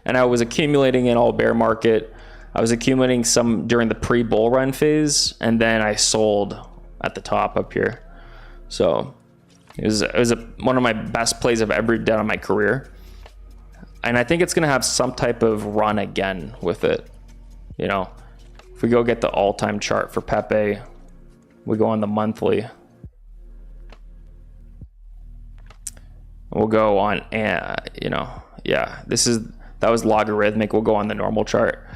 and I was accumulating in all bear market. I was accumulating some during the pre-bull run phase, and then I sold at the top up here. So it was one of my best plays I've ever done in my career. And I think it's going to have some type of run again with it. If we go get the all-time chart for Pepe, we go on the monthly. We'll go on, that was logarithmic. We'll go on the normal chart.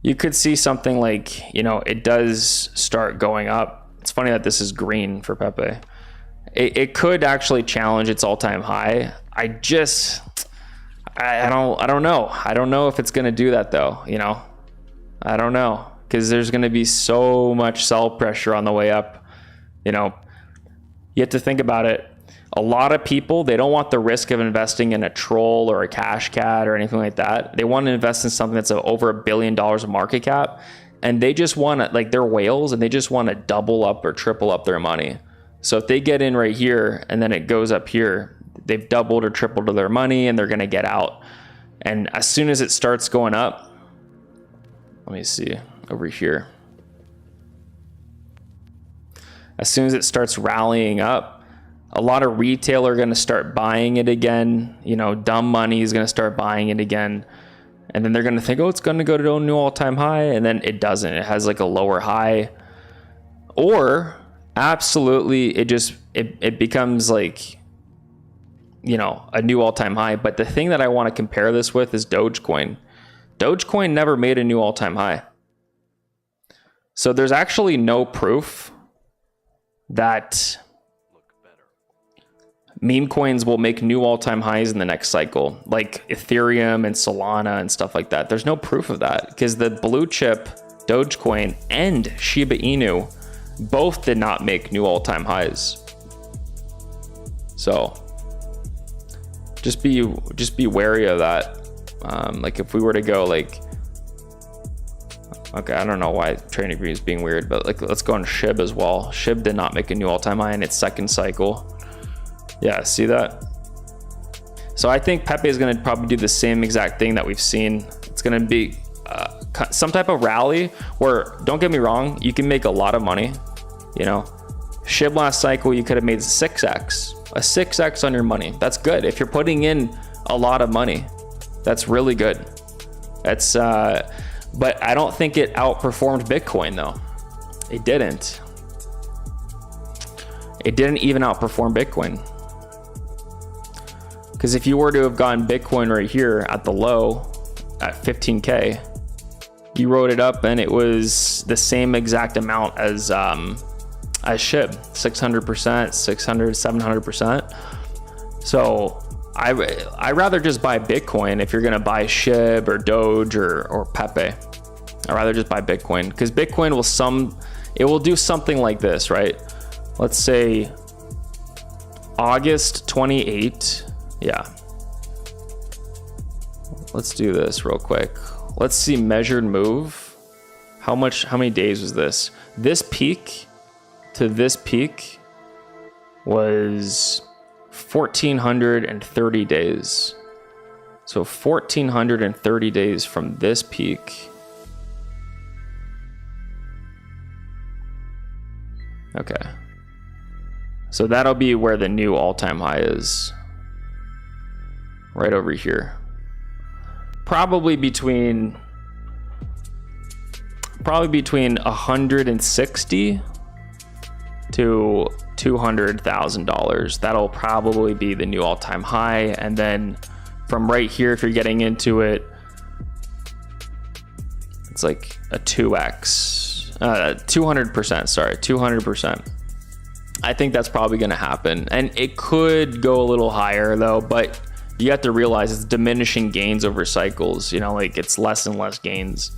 You could see something like, it does start going up. It's funny that this is green for Pepe. It could actually challenge its all-time high. I don't know. I don't know if it's going to do that though. I don't know, because there's going to be so much sell pressure on the way up. You have to think about it. A lot of people, they don't want the risk of investing in a troll or a Cashcat or anything like that. They want to invest in something that's over $1 billion of market cap, and they just want to, like, they're whales, and they just want to double up or triple up their money. So if they get in right here and then it goes up here, they've doubled or tripled their money, and they're going to get out. And as soon as it starts going up, let me see over here. As soon as it starts rallying up, a lot of retail are going to start buying it again. You know, dumb money is going to start buying it again. And then they're going to think, oh, it's going to go to a new all-time high. And then it doesn't. It has like a lower high. Or absolutely, it becomes like, you know, a new all-time high. But the thing that I want to compare this with is Dogecoin. Dogecoin never made a new all-time high. So there's actually no proof that meme coins will make new all-time highs in the next cycle, like Ethereum and Solana and stuff like that. There's no proof of that because the blue chip Dogecoin and Shiba Inu both did not make new all-time highs. So just be wary of that. Like if we were to go like, okay, I don't know why TradingView is being weird, but like let's go on SHIB as well. SHIB did not make a new all-time high in its second cycle. Yeah, see that? So I think Pepe is going to probably do the same exact thing that we've seen. It's going to be some type of rally where, don't get me wrong, you can make a lot of money. You know, SHIB last cycle, you could have made a 6x on your money. That's good. If you're putting in a lot of money, that's really good. That's, but I don't think it outperformed Bitcoin though. It didn't. It didn't even outperform Bitcoin. Because if you were to have gotten Bitcoin right here at the low at 15K, you wrote it up and it was the same exact amount as SHIB, 600%, 600, 700%. So I rather just buy Bitcoin if you're gonna buy SHIB or Doge or Pepe. I'd rather just buy Bitcoin because Bitcoin will do something like this, right? Let's say August 28. Yeah. Let's do this real quick. Let's see measured move. How many days was this? This peak to this peak was 1,430 days. So 1,430 days from this peak. Okay. So that'll be where the new all-time high is. Right over here. Probably between 160 to $200,000. That'll probably be the new all-time high. And then from right here, if you're getting into it, it's like a 2x, 200%, sorry, 200%. I think that's probably going to happen. And it could go a little higher though, but you have to realize it's diminishing gains over cycles, you know, like it's less and less gains.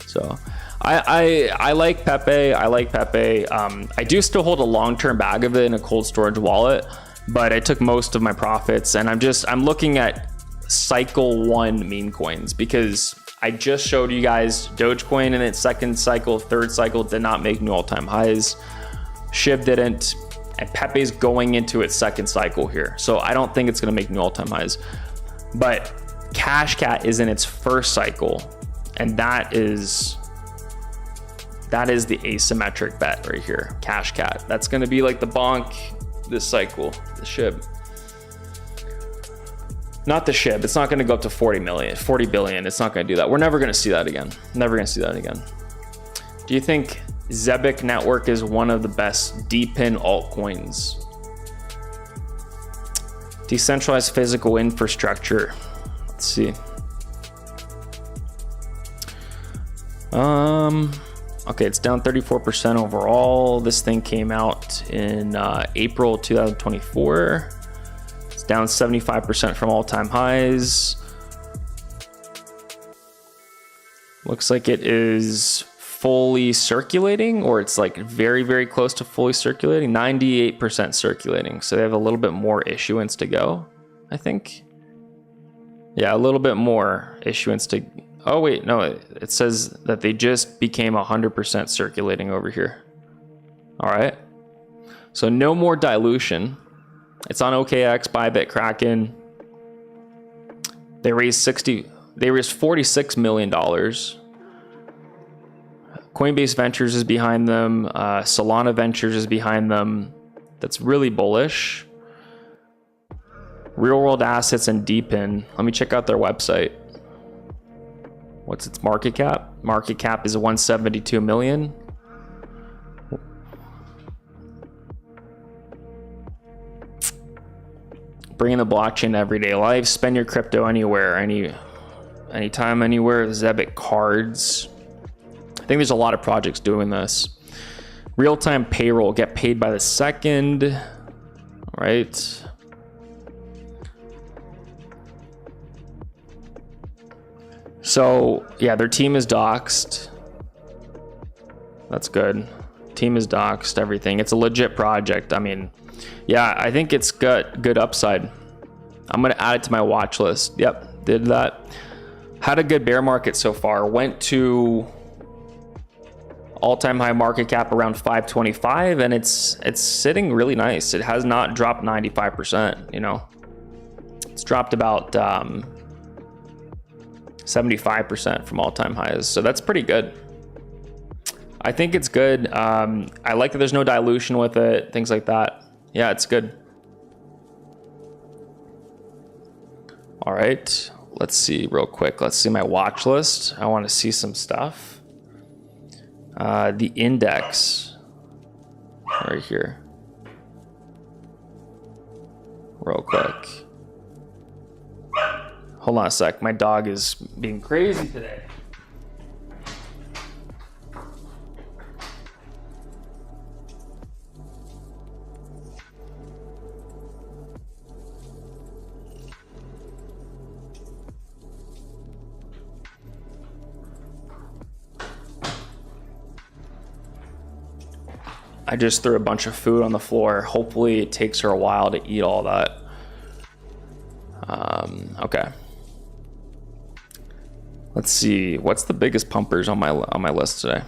So I like Pepe. I like Pepe. I do still hold a long-term bag of it in a cold storage wallet, but I took most of my profits and I'm looking at cycle one meme coins because I just showed you guys Dogecoin in its second cycle, third cycle did not make new all-time highs. SHIB didn't, and Pepe's going into its second cycle here. So I don't think it's gonna make new all-time highs. But Cashcat is in its first cycle, and that is the asymmetric bet right here, Cashcat. That's gonna be like the bonk this cycle, the SHIB. Not the SHIB, it's not gonna go up to 40 billion, it's not gonna do that. We're never gonna see that again. Never gonna see that again. Do you think Zebic network is one of the best DePIN altcoins? Decentralized physical infrastructure. Let's see. Okay, it's down 34% overall. This thing came out in April 2024. It's down 75% from all-time highs. Looks like it is fully circulating, or it's like very, very close to fully circulating. 98% circulating. So they have a little bit more issuance to go, I think. Yeah, a little bit more issuance to... Oh, wait, no, it says that they just became 100% circulating over here. All right. So no more dilution. It's on OKX, Bybit, Kraken. They raised $46 million. Coinbase Ventures is behind them. Solana Ventures is behind them. That's really bullish. Real World Assets and Deepin. Let me check out their website. What's its market cap? Market cap is 172 million. Bringing the blockchain to everyday life. Spend your crypto anywhere, anytime, anywhere. Zebit cards. I think there's a lot of projects doing this. Real-time payroll. Get paid by the second. All right. So yeah, their team is doxed. That's good. Team is doxed, everything. It's a legit project. I mean, yeah, I think it's got good upside. I'm gonna add it to my watch list. Yep, did that. Had a good bear market so far. Went to all-time high market cap around 525, and it's sitting really nice. It has not dropped 95%. You know, it's dropped about 75% from all-time highs, so that's pretty good. I think it's good. I like that there's no dilution with it, things like that. Yeah, it's good. All right, let's see real quick. Let's see my watch list. I want to see some stuff. The index right here. Real quick. Hold on a sec. My dog is being crazy today. I just threw a bunch of food on the floor. Hopefully it takes her a while to eat all that. Okay. Let's see. What's the biggest pumpers on my list today?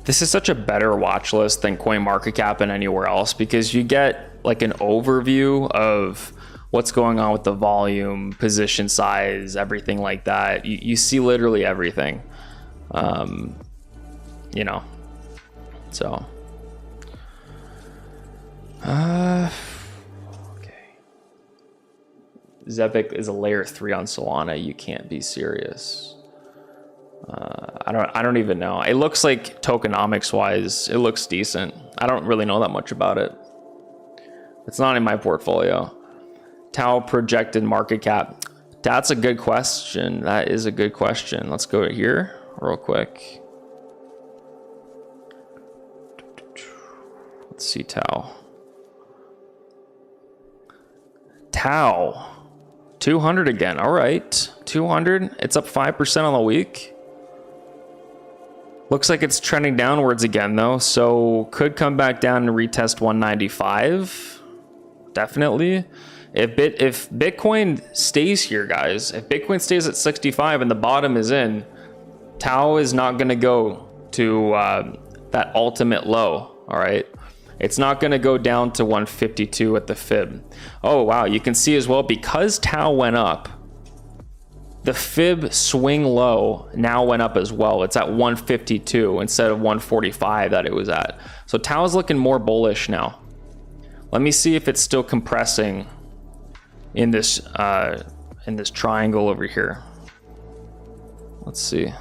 This is such a better watch list than CoinMarketCap and anywhere else, because you get like an overview of what's going on with the volume, position size, everything like that. You see literally everything. You know. So, okay. Zepic is a layer 3 on Solana. You can't be serious. I don't even know. It looks like tokenomics wise, it looks decent. I don't really know that much about it. It's not in my portfolio. Tau projected market cap. That's a good question. That is a good question. Let's go here real quick. Let's see Tau. Tau. 200 again. All right. 200. It's up 5% on the week. Looks like it's trending downwards again though. So could come back down and retest 195. Definitely. If Bitcoin stays here, guys, if Bitcoin stays at 65 and the bottom is in, Tau is not going to go to that ultimate low. All right. It's not going to go down to 152 at the fib. Oh, wow. You can see as well, because Tau went up, the fib swing low now went up as well. It's at 152 instead of 145 that it was at. So Tau is looking more bullish now. Let me see if it's still compressing in this triangle over here. Let's see.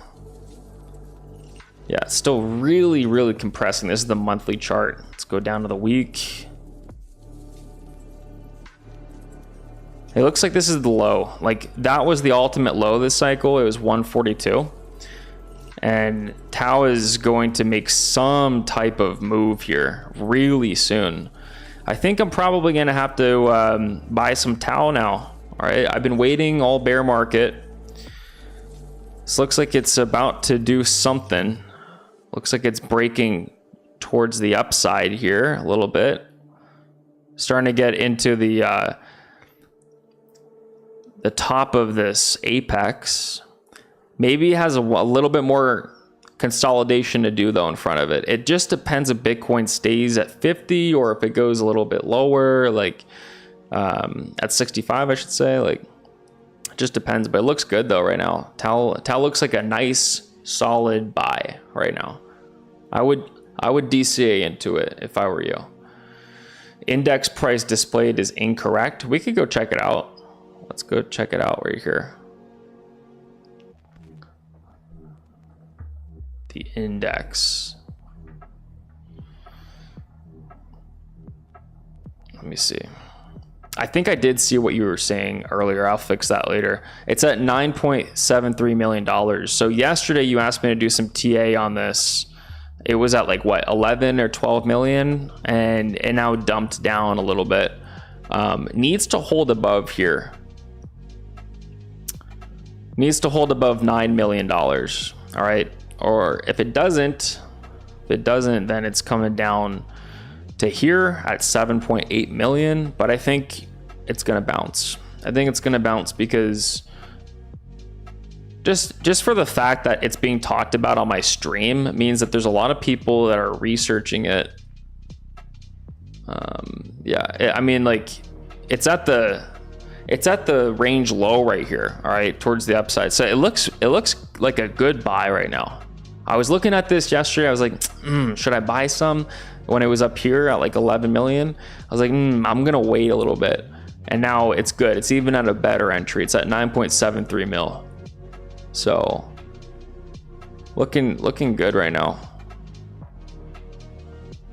Yeah, it's still really, really compressing. This is the monthly chart. Let's go down to the week. It looks like this is the low. Like that was the ultimate low this cycle. It was 142. And Tau is going to make some type of move here really soon. I think I'm probably going to have to buy some Tau now. All right, I've been waiting all bear market. This looks like it's about to do something. Looks like it's breaking towards the upside here a little bit. Starting to get into the top of this apex. Maybe it has a little bit more consolidation to do though in front of it. It just depends if Bitcoin stays at 50 or if it goes a little bit lower, like at 65, I should say. Like, it just depends, but it looks good though right now. Tau looks like a nice solid buy right now. I would DCA into it if I were you. Index price displayed is incorrect. We could go check it out. Let's go check it out right here. The index. Let me see. I think I did see what you were saying earlier. I'll fix that later. It's at $9.73 million. So yesterday you asked me to do some TA on this. It was at like what, 11 or 12 million, and it now dumped down a little bit. Needs to hold above here. Needs to hold above $9 million. All right. Or if it doesn't, then it's coming down to here at 7.8 million. But I think it's going to bounce. I think it's going to bounce because just for the fact that it's being talked about on my stream means that there's a lot of people that are researching it. Yeah, I mean, like it's at the range low right here. All right, towards the upside. So it looks like a good buy right now. I was looking at this yesterday. I was like, should I buy some? When it was up here at like 11 million, I was like, I'm gonna wait a little bit. And now it's good. It's even at a better entry. It's at 9.73 mil. So looking good right now.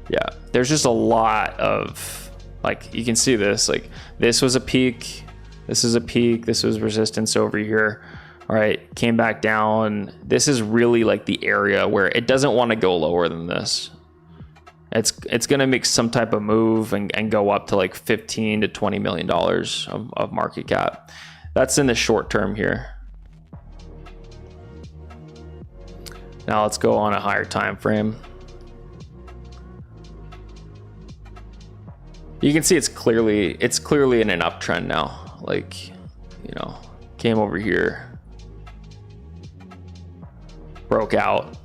Yeah, there's just a lot of, like, you can see this, like this was a peak, this is a peak, this was resistance over here. All right, came back down. This is really like the area where it doesn't want to go lower than this. It's gonna make some type of move and go up to like 15 to 20 million dollars of market cap. That's in the short term here. Now let's go on a higher time frame. You can see it's clearly in an uptrend now. Like, you know, came over here, broke out,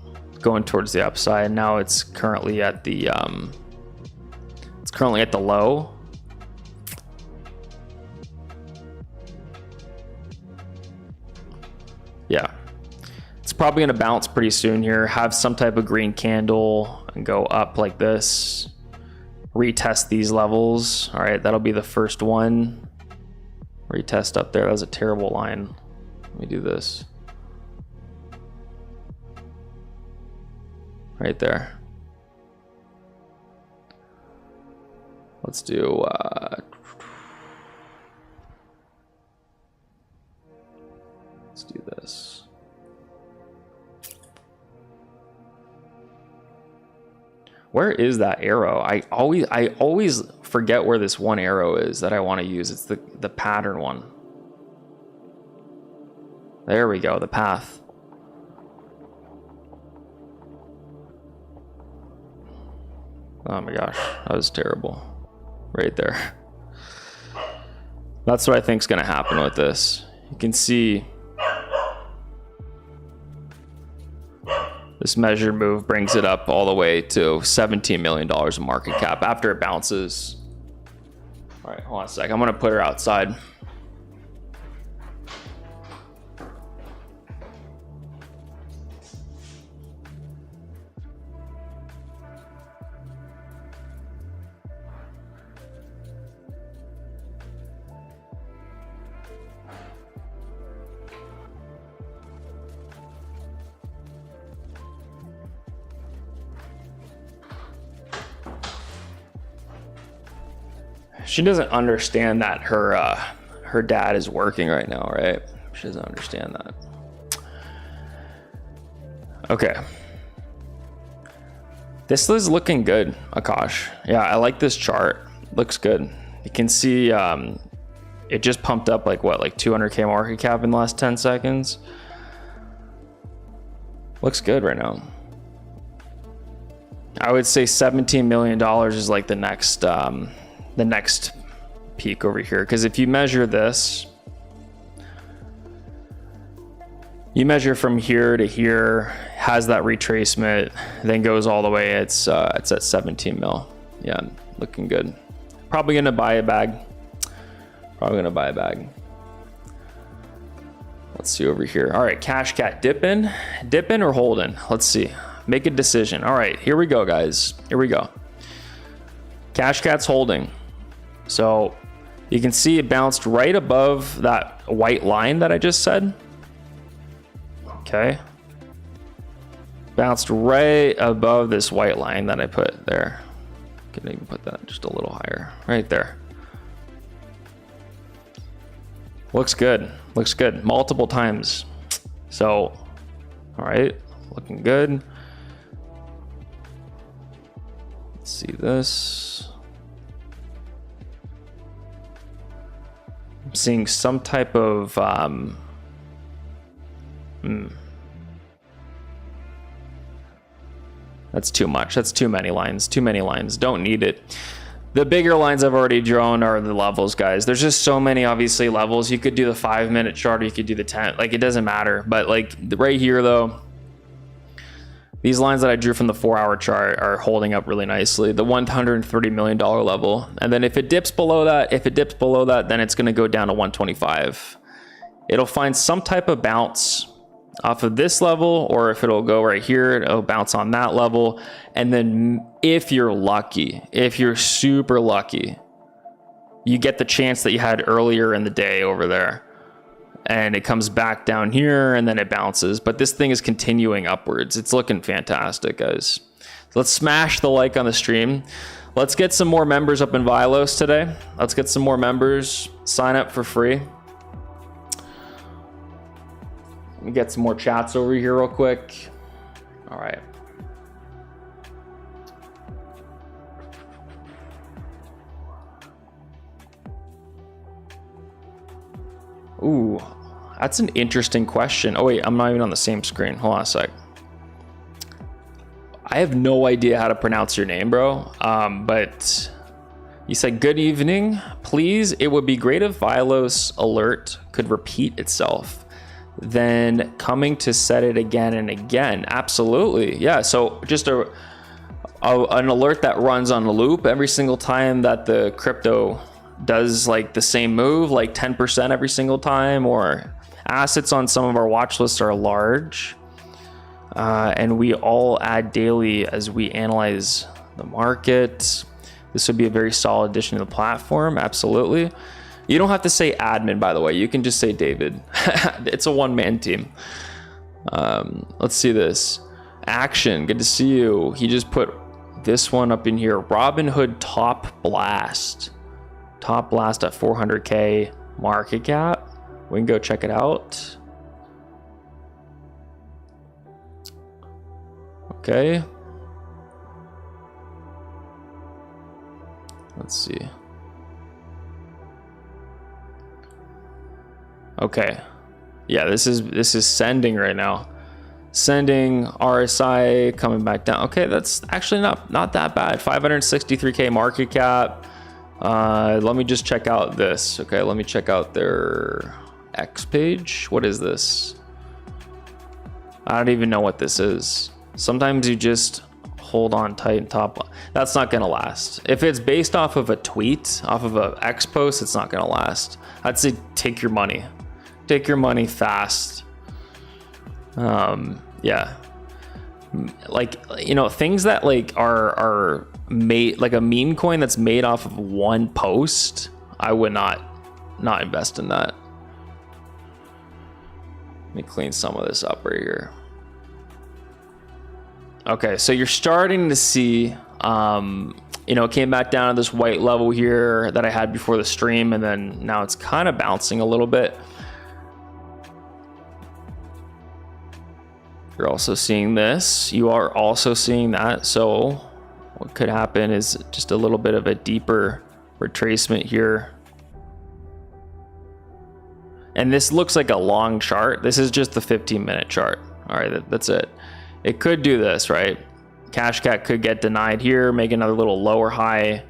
going towards the upside. Now it's currently at the low. Yeah, it's probably going to bounce pretty soon here, have some type of green candle and go up like this, retest these levels. All right, that'll be the first one. Retest up there. That was a terrible line. Let me do this right there. Let's do this. Where is that arrow? I always forget where this one arrow is that I want to use. It's the pattern one. There we go, the path. Oh my gosh, that was terrible. Right there. That's what I think is going to happen with this. You can see this measured move brings it up all the way to $17 million of market cap after it bounces. All right, hold on a sec. I'm going to put her outside. She doesn't understand that her dad is working right now, right? She doesn't understand that. Okay. This is looking good, Akash. Yeah, I like this chart. Looks good. You can see it just pumped up like what, like 200K market cap in the last 10 seconds. Looks good right now. I would say $17 million is like the next peak over here, because if you measure this, you measure from here to here, has that retracement, then goes all the way. It's at 17 mil. Yeah, looking good. Probably gonna buy a bag. Let's see over here. All right, Cashcat dipping or holding? Let's see. Make a decision. All right, here we go, guys. Here we go. Cashcat's holding. So you can see it bounced right above that white line that I just said. Okay. Bounced right above this white line that I put there. Can even put that just a little higher. Right there. Looks good. Looks good. Multiple times. So, all right. Looking good. Let's see this. I'm seeing some type of that's too much. That's too many lines. Too many lines. Don't need it. The bigger lines I've already drawn are the levels, guys. There's just so many, obviously, levels. You could do the 5-minute chart, or you could do the 10. Like, it doesn't matter. But like right here, though, these lines that I drew from the 4-hour chart are holding up really nicely. The $130 million level. And then if it dips below that, then it's going to go down to 125. It'll find some type of bounce off of this level, or if it'll go right here, it'll bounce on that level. And then if you're lucky, if you're super lucky, you get the chance that you had earlier in the day over there, and it comes back down here and then it bounces. But this thing is continuing upwards. It's looking fantastic, guys. So let's smash the like on the stream. Let's get some more members up in Vilos today. Let's get some more members. Sign up for free. Let me get some more chats over here real quick. All right. Ooh, that's an interesting question. Oh wait, I'm not even on the same screen. Hold on a sec. I have no idea how to pronounce your name, bro. But you said good evening. Please, it would be great if Vilos alert could repeat itself, then coming to set it again and again. Absolutely. Yeah, so just an alert that runs on a loop every single time that the crypto does like the same move, like 10% every single time. Or assets on some of our watch lists are large, and we all add daily as we analyze the market. This would be a very solid addition to the platform. Absolutely. You don't have to say admin, by the way. You can just say David. It's a one-man team. Let's see this. Action, good to see you. He just put this one up in here. Robinhood Top Blast. Top Blast at 400K market cap. We can go check it out. Okay. Let's see. Okay, yeah, this is sending right now. Sending RSI coming back down. Okay, that's actually not that bad. 563K market cap. Let me just check out this. Okay, let me check out their X page. What is this? I don't even know what this is. Sometimes you just hold on tight and top. That's not gonna last. If it's based off of a tweet, off of an X post, it's not gonna last. I'd say take your money. Take your money fast. Yeah, like, you know, things that like are made, like a meme coin that's made off of one post, I would not invest in that. Let me clean some of this up right here. Okay, so you're starting to see, you know, it came back down to this white level here that I had before the stream, and then now it's kind of bouncing a little bit. You're also seeing this. You are also seeing that. So what could happen is just a little bit of a deeper retracement here. And this looks like a long chart. This is just the 15-minute chart. All right, that's it. It could do this, right? Cashcat could get denied here, make another little lower high,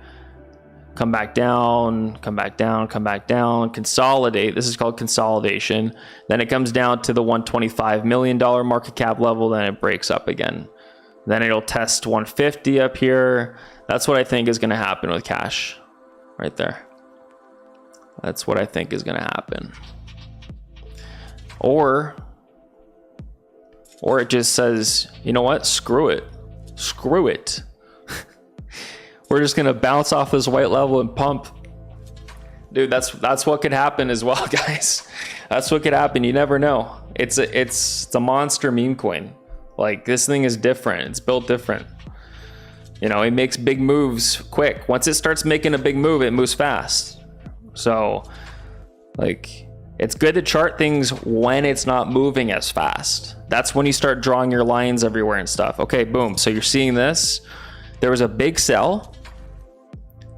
come back down, come back down, come back down, consolidate. This is called consolidation. Then it comes down to the $125 million market cap level, then it breaks up again. Then it'll test 150 up here. That's what I think is going to happen with cash right there. That's what I think is going to happen. Or it just says, you know what? Screw it. Screw it. We're just going to bounce off this white level and pump. Dude, that's what could happen as well, guys. That's what could happen. You never know. It's a monster meme coin. Like, this thing is different. It's built different. You know, it makes big moves quick. Once it starts making a big move, it moves fast. So, like, it's good to chart things when it's not moving as fast. That's when you start drawing your lines everywhere and stuff. Okay, boom. So you're seeing this. There was a big sell.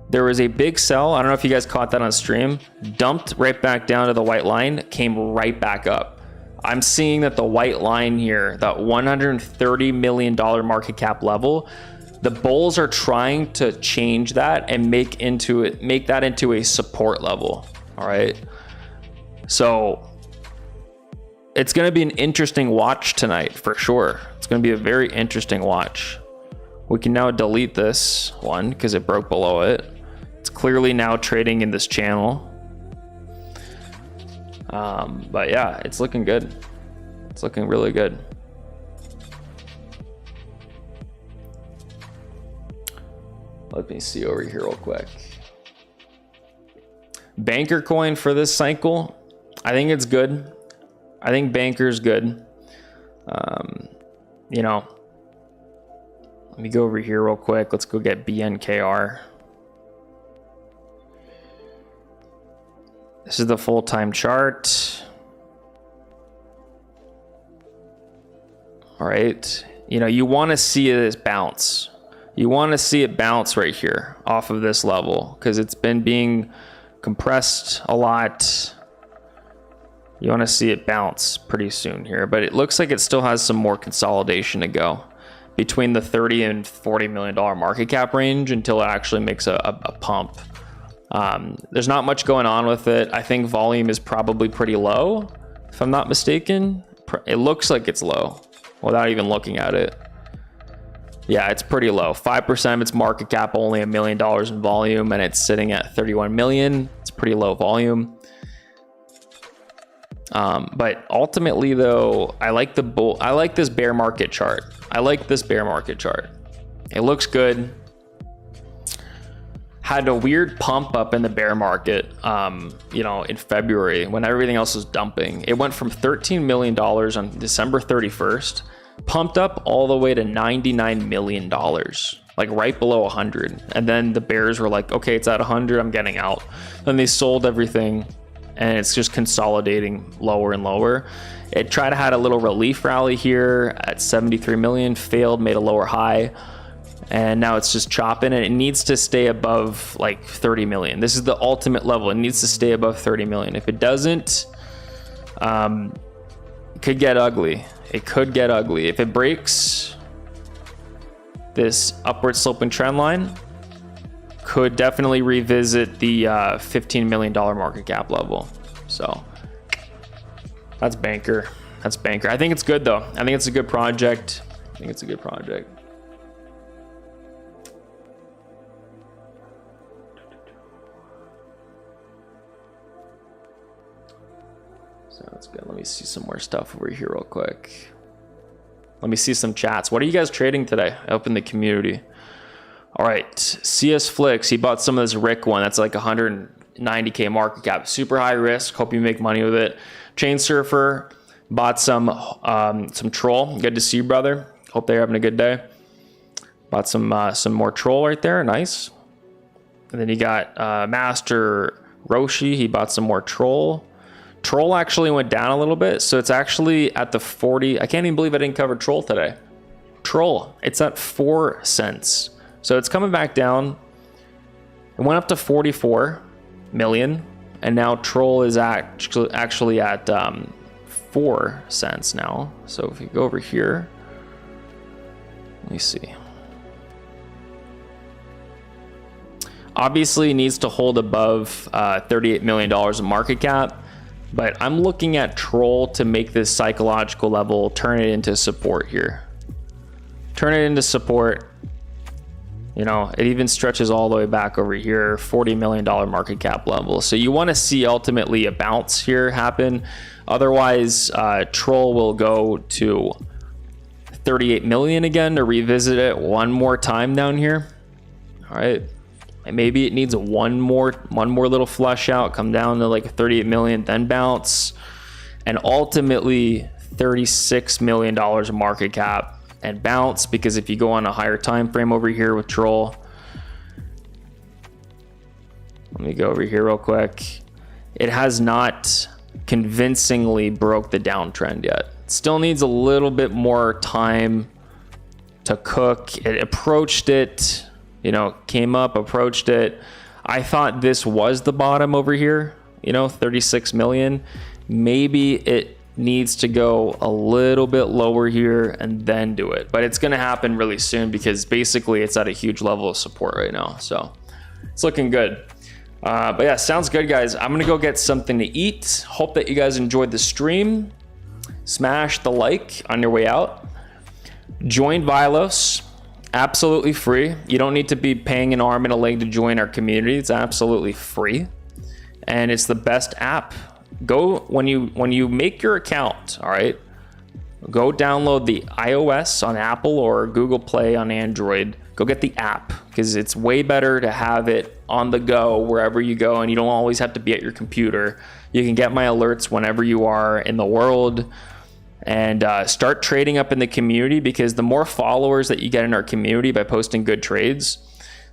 There was a big sell. I don't know if you guys caught that on stream. Dumped right back down to the white line, came right back up. I'm seeing that the white line here, that $130 million market cap level, the bulls are trying to change that and make that into a support level. All right. So it's going to be an interesting watch tonight for sure. It's going to be a very interesting watch. We can now delete this one because it broke below it. It's clearly now trading in this channel. But yeah, it's looking good. It's looking really good. Let me see over here real quick. Banker coin for this cycle, I think it's good. I think Banker's good. You know, let me go over here real quick. Let's go get BNKR. This is the full-time chart. All right. You know, you want to see this bounce. You want to see it bounce right here off of this level because it's been being compressed a lot. You want to see it bounce pretty soon here, but it looks like it still has some more consolidation to go between the 30 and $40 million market cap range until it actually makes a pump. There's not much going on with it. I think volume is probably pretty low, if I'm not mistaken. It looks like it's low without even looking at it. Yeah, it's pretty low. 5% of its market cap, only $1 million in volume, and it's sitting at 31 million. It's pretty low volume. But ultimately though, I like this bear market chart. I like this bear market chart. It looks good. Had a weird pump up in the bear market, you know, in February when everything else was dumping. It went from $13 million on December 31st, pumped up all the way to $99 million, like right below 100. And then the bears were like, okay, it's at 100, I'm getting out. Then they sold everything and it's just consolidating lower and lower. It tried to had a little relief rally here at 73 million, failed, made a lower high. And now it's just chopping, and it needs to stay above like 30 million. This is the ultimate level. It needs to stay above 30 million. If it doesn't, it could get ugly. It could get ugly. If it breaks this upward sloping trend line, could definitely revisit the $15 million market cap level. So that's Banker. That's Banker. I think it's good though. I think it's a good project. I think it's a good project. So that's good. Let me see some more stuff over here real quick. Let me see some chats. What are you guys trading today? Up in the community. All right, CS Flicks, he bought some of this Rick one. That's like 190K market cap. Super high risk. Hope you make money with it. Chain Surfer bought some Troll. Good to see you, brother. Hope they're having a good day. Bought some more Troll right there. Nice. And then you got Master Roshi. He bought some more Troll. Troll actually went down a little bit, so it's actually at the 40. I can't even believe I didn't cover Troll today. Troll, it's at 4 cents. So it's coming back down. It went up to 44 million, and now Troll is actually at 4 cents now. So if you go over here, let me see. Obviously, it needs to hold above $38 million in market cap. But I'm looking at Troll to make this psychological level, turn it into support here. Turn it into support. You know, it even stretches all the way back over here, $40 million market cap level. So you want to see ultimately a bounce here happen. Otherwise, Troll will go to 38 million again to revisit it one more time down here. All right. And maybe it needs one more little flush out, come down to like 38 million, then bounce. And ultimately $36 million of market cap and bounce, because if you go on a higher time frame over here with Troll, let me go over here real quick. It has not convincingly broke the downtrend yet. Still needs a little bit more time to cook. It approached it, you know, came up, approached it. I thought this was the bottom over here, you know, 36 million. Maybe it needs to go a little bit lower here and then do it, but it's going to happen really soon because basically it's at a huge level of support right now. So it's looking good. But yeah, sounds good, guys. I'm going to go get something to eat. Hope that you guys enjoyed the stream. Smash the like on your way out. Join Vilos, absolutely free. You don't need to be paying an arm and a leg to join our community. It's absolutely free. And it's the best app. Go when you make your account, all right, go download the iOS on Apple or Google Play on Android. Go get the app because it's way better to have it on the go wherever you go, and you don't always have to be at your computer. You can get my alerts whenever you are in the world, and start trading up in the community, because the more followers that you get in our community by posting good trades,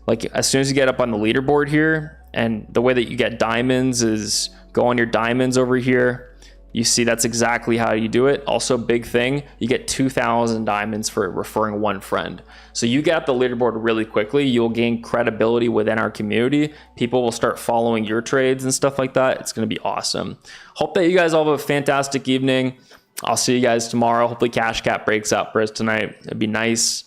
like as soon as you get up on the leaderboard here, and the way that you get diamonds is go on your diamonds over here. You see that's exactly how you do it. Also, big thing, you get 2,000 diamonds for referring one friend. So you get up the leaderboard really quickly. You'll gain credibility within our community. People will start following your trades and stuff like that. It's going to be awesome. Hope that you guys all have a fantastic evening. I'll see you guys tomorrow. Hopefully Cashcat breaks out for us tonight. It'd be nice.